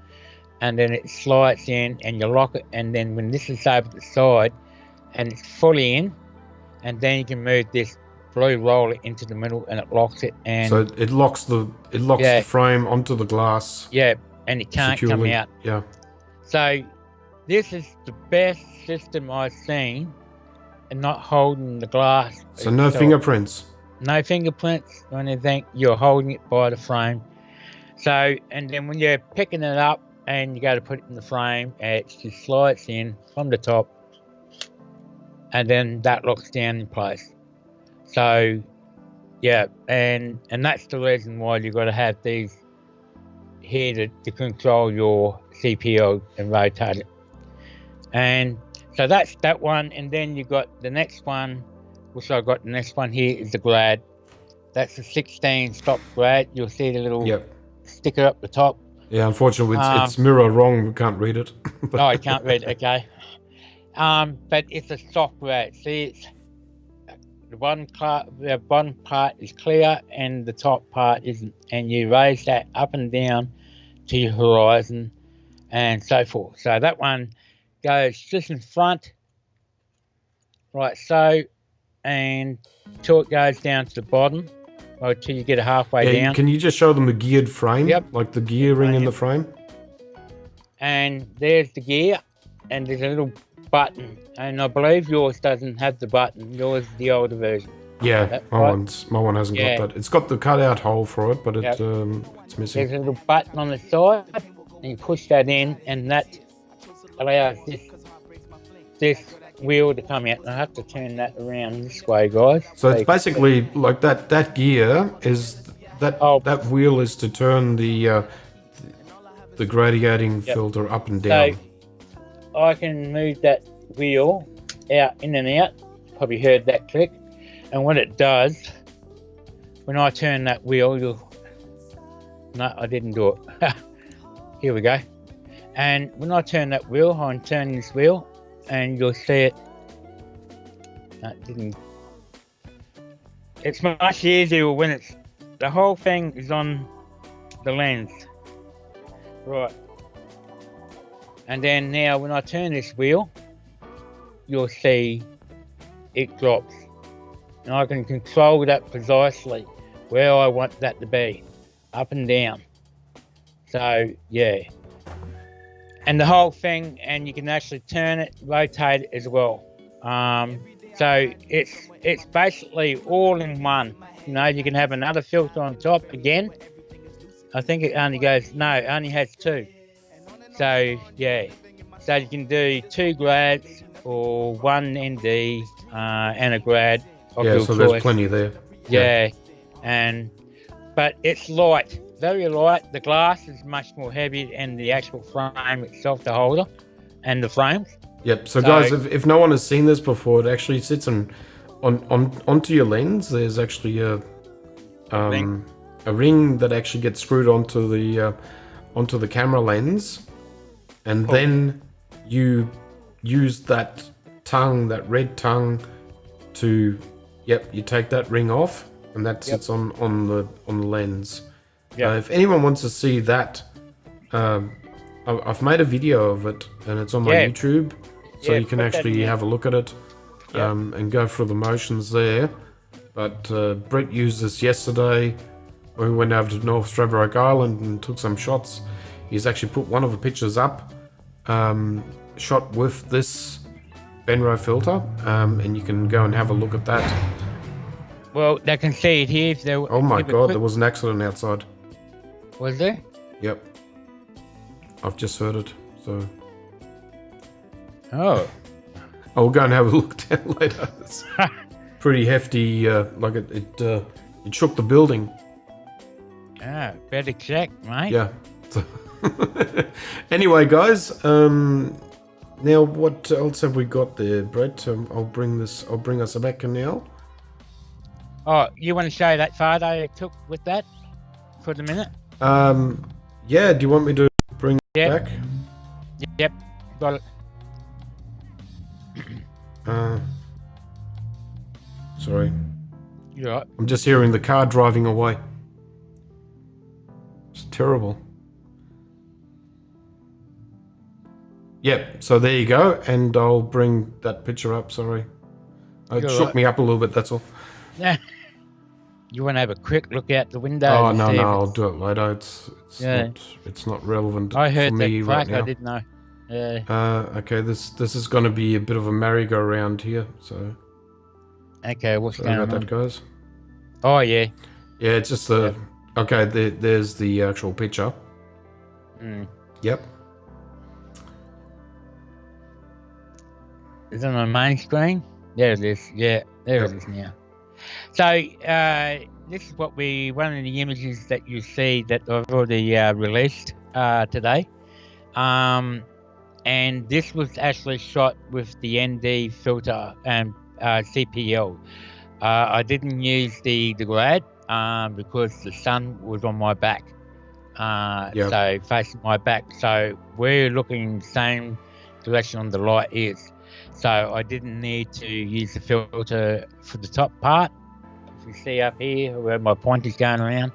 and then it slides in and you lock it, and then when this is over the side and it's fully in, and then you can move this blue roller into the middle and it locks it. And so it locks the frame onto the glass. Yeah, and it can't securely come out. Yeah. So this is the best system I've seen, and not holding the glass. So no fingerprints. No fingerprints or anything. You're holding it by the frame. So, and then when you're picking it up and you go to put it in the frame, it just slides in from the top, and then that locks down in place. So, yeah, and that's the reason why you've got to have these here to control your CPL and rotate it. And so that's that one, and then you got the next one, which I got the next one here is the grad. That's a 16 stop grad. You'll see the little sticker up the top. Yeah, unfortunately it's mirror wrong. We can't read it. Oh, I can't read it. Okay. But it's a soft grad. See, it's the bottom part is clear and the top part isn't, and you raise that up and down to your horizon and so forth. So that one goes just in front, like so, and till it goes down to the bottom, or till you get it halfway down. Can you just show them a geared frame? Yep. Like the gear ring in the frame? And there's the gear, and there's a little button, and I believe yours doesn't have the button. Yours is the older version. Yeah, my one hasn't got that. It's got the cutout hole for it, but it's missing. There's a little button on the side, and you push that in, and that allows this wheel to come out. And I have to turn that around this way, guys. So it's basically like that gear is that wheel is to turn the gradiating filter up and down. So I can move that wheel out, in and out. Probably heard that click. And what it does, when I turn that wheel, no, I didn't do it. Here we go. And when I turn that wheel, I'm turning this wheel, and you'll see it. That didn't. It's much easier when the whole thing is on the lens. Right. And then now when I turn this wheel, you'll see it drops. And I can control that precisely where I want that to be, up and down. So, yeah. And the whole thing, and you can actually turn it, rotate it as well. So it's basically all in one. You know, you can have another filter on top again. I think it only it only has 2. So, yeah. So you can do 2 grads or 1 ND and a grad of your so choice. there's plenty there. Yeah. But it's light, very light. The glass is much more heavy, and the actual frame itself, the holder and the frames. Yep. So guys, if no one has seen this before, it actually sits onto your lens. There's actually a ring that actually gets screwed onto the camera lens, and then you use that red tongue to you take that ring off, and that sits on the lens. If anyone wants to see that, I've made a video of it, and it's on my YouTube, so you can actually have a look at it and go through the motions there. But Brett used this yesterday when we went over to North Stradbroke Island and took some shots. He's actually put one of the pictures up, shot with this Benro filter, and you can go and have a look at that. Well, they can see it here. If oh my God, there was an accident outside. Was there? Yep. I've just heard it, so... Oh. I'll go and have a look down later. It's pretty hefty, like it shook the building. Ah, better check, mate. Yeah. Anyway, guys, now what else have we got there, Brett? I'll bring us back now. Oh, you want to show that photo I took with that for the minute? Yeah, do you want me to bring it back? Yep, got it. Sorry. You're right. I'm just hearing the car driving away. It's terrible. Yep, so there you go, and I'll bring that picture up, sorry. It shook me up a little bit, that's all. Yeah. You want to have a quick look out the window? Oh, no, I'll do it later. It's not relevant I heard for me that right now. I didn't know. Yeah. Okay, this is going to be a bit of a merry-go-round here, so... Okay, what's Sorry going about on? that, guys. Oh, yeah. Yeah, it's just the... Yeah. Okay, there's the actual picture. Yep. Is it on the main screen? There it is. Yeah, there it is now. So, this is one of the images that you see that I've already released today. And this was actually shot with the ND filter and CPL. I didn't use the grad because the sun was on my back. So facing my back. So we're looking the same direction on the light is. So I didn't need to use the filter for the top part. If you see up here where my pointer's going around.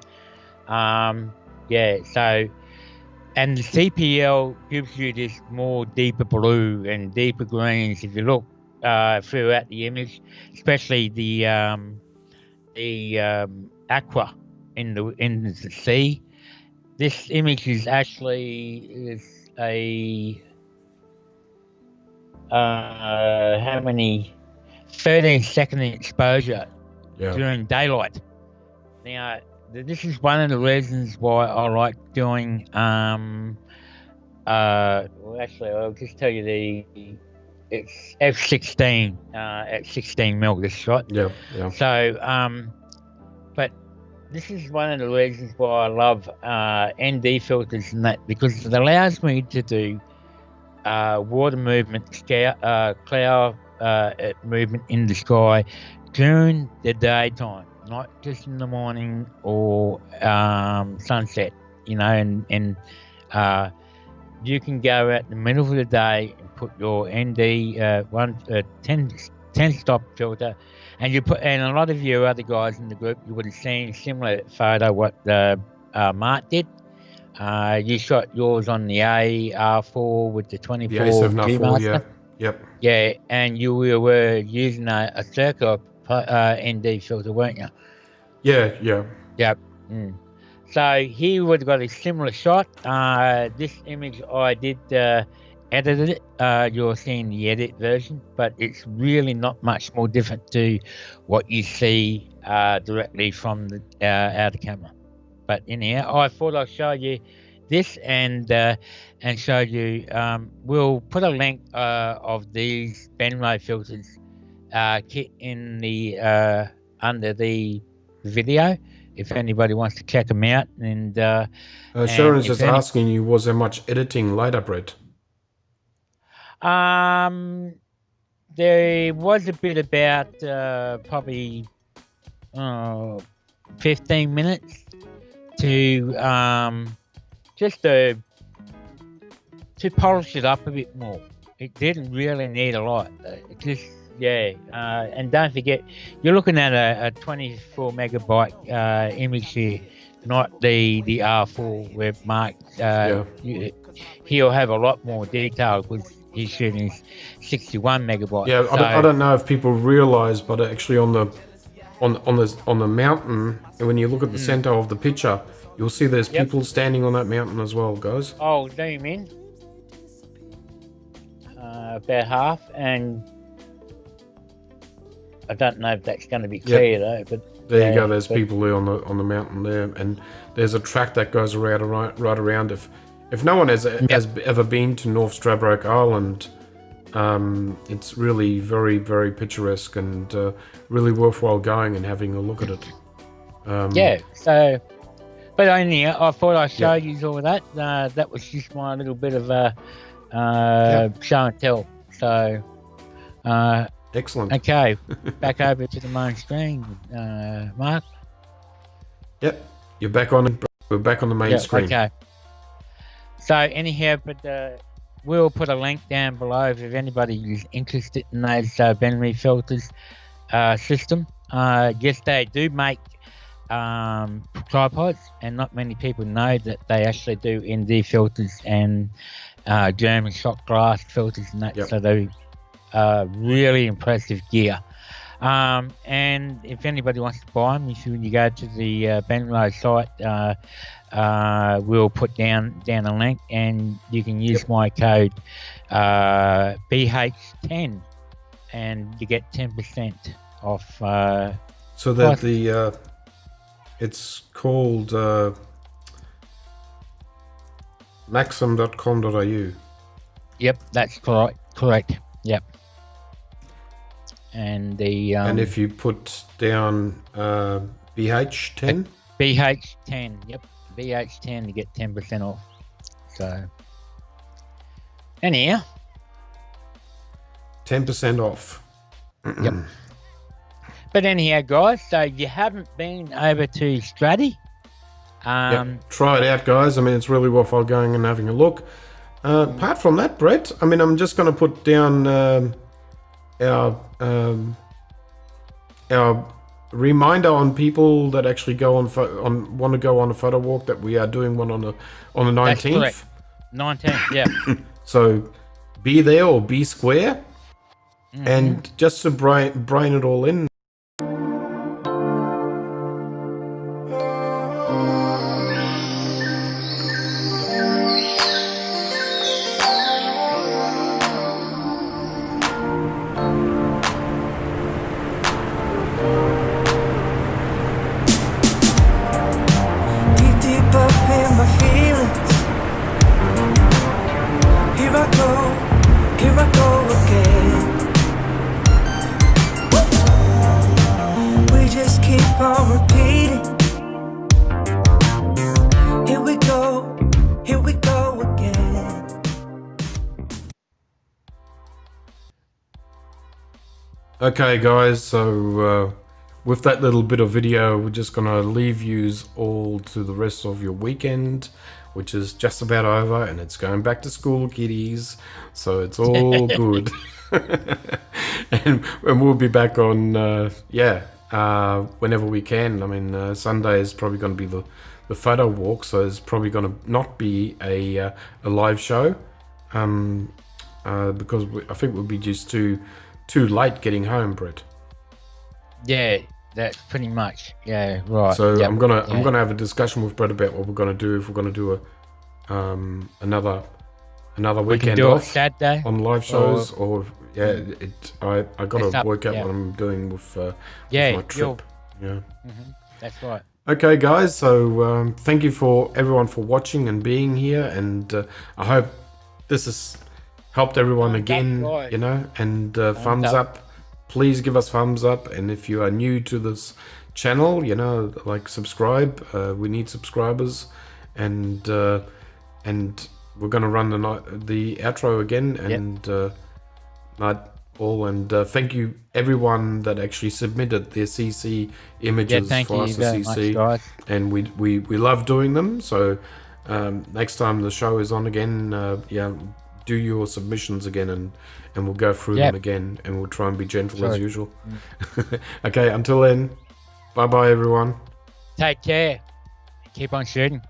So, and the CPL gives you this more deeper blue and deeper greens if you look throughout the image, especially the aqua in the sea. This image is actually a how many 13-second exposure during daylight. Now, this is one of the reasons why I like doing well, actually, I'll just tell you it's F16 at 16 mil this shot. Yeah. So, but this is one of the reasons why I love ND filters and that, because it allows me to do water movement, cloud movement in the sky during the daytime, not just in the morning or sunset, and you can go out the middle of the day and put your ND 10 stop filter, and a lot of you other guys in the group, you would have seen a similar photo what Mark did. You shot yours on the AR4 with the 24 The A7R4, yeah. G-Master. Yep. Yeah, and you were using a circular ND filter, weren't you? Yeah, yeah. Yep. So he would have got a similar shot. This image I did edited it. You're seeing the edit version, but it's really not much more different to what you see directly from the out of camera. But anyhow, I thought I'd show you this and show you. We'll put a link of these Benro filters kit in the under the video if anybody wants to check them out. And Sharon's just asking you, was there much editing later, Brett? There was a bit about probably 15 minutes to just to polish it up a bit more. It didn't really need a lot. It just and don't forget, you're looking at a 24 megabyte image here, not the R4 where Mark he'll have a lot more detail because he's shooting 61 megabytes. Yeah, so, I don't know if people realize, but actually on the mountain, when you look at the center of the picture, you'll see there's people standing on that mountain as well, guys. Oh, zoom in. About half, and I don't know if that's going to be clear though. But there you go. There's people there on the mountain there, and there's a track that goes around right around. If no one has ever been to North Stradbroke Island, it's really very, very picturesque and really worthwhile going and having a look at it. So, but only I thought I'd show you all of that. That was just my little bit of a show and tell. So, excellent. Okay, back over to the main screen, Mark. Yep, you're back on. We're back on the main screen. Okay. So anyhow, but we'll put a link down below if anybody is interested in those Benry filters system. Yes, they do make tripods, and not many people know that they actually do ND filters and German shot glass filters and that. So they really impressive gear. And if anybody wants to buy them, if you go to the Benro site, we'll put down a link, and you can use my code BH10, and you get 10% off. So that the it's called maxim.com.au. Yep, that's correct. Yep. And the and if you put down BH10, BH10, BH10, you get 10% off. So anyhow, 10% off. Yep. But anyhow, guys, so you haven't been over to Straddy. Try it out, guys. I mean, it's really worthwhile going and having a look. Apart from that, Brett, I mean, I'm just going to put down our reminder on people that actually go want to go on a photo walk, that we are doing one on the 19th. That's correct. 19th, yeah. So be there or be square, and just to brain it all in. Okay, guys, so with that little bit of video, we're just going to leave yous all to the rest of your weekend, which is just about over, and it's going back to school, kiddies. So it's all good. and we'll be back on, whenever we can. I mean, Sunday is probably going to be the photo walk, so it's probably going to not be a live show, because I think we'll be just too late getting home, Brett. Yeah, that's pretty much. Yeah, right. So Yep, I'm gonna have a discussion with Brett about what we're gonna do, if we're gonna do another we can weekend do it off Saturday on live shows, or I gotta It's up, work out yeah. what I'm doing with Yeah, my trip. Yeah. that's right. Okay, guys. So thank you for everyone for watching and being here, and I hope this has helped everyone again. right. You know, and thumbs up. Please give us thumbs up, and if you are new to this channel, you know, like, subscribe. We need subscribers, and we're gonna run the outro again, and night all. And thank you everyone that actually submitted their CC images thank for you us to very CC, much, guys. and we love doing them. So next time the show is on again, do your submissions again, and we'll go through them again, and we'll try and be gentle as usual. Okay, until then, bye bye everyone. Take care. Keep on shooting.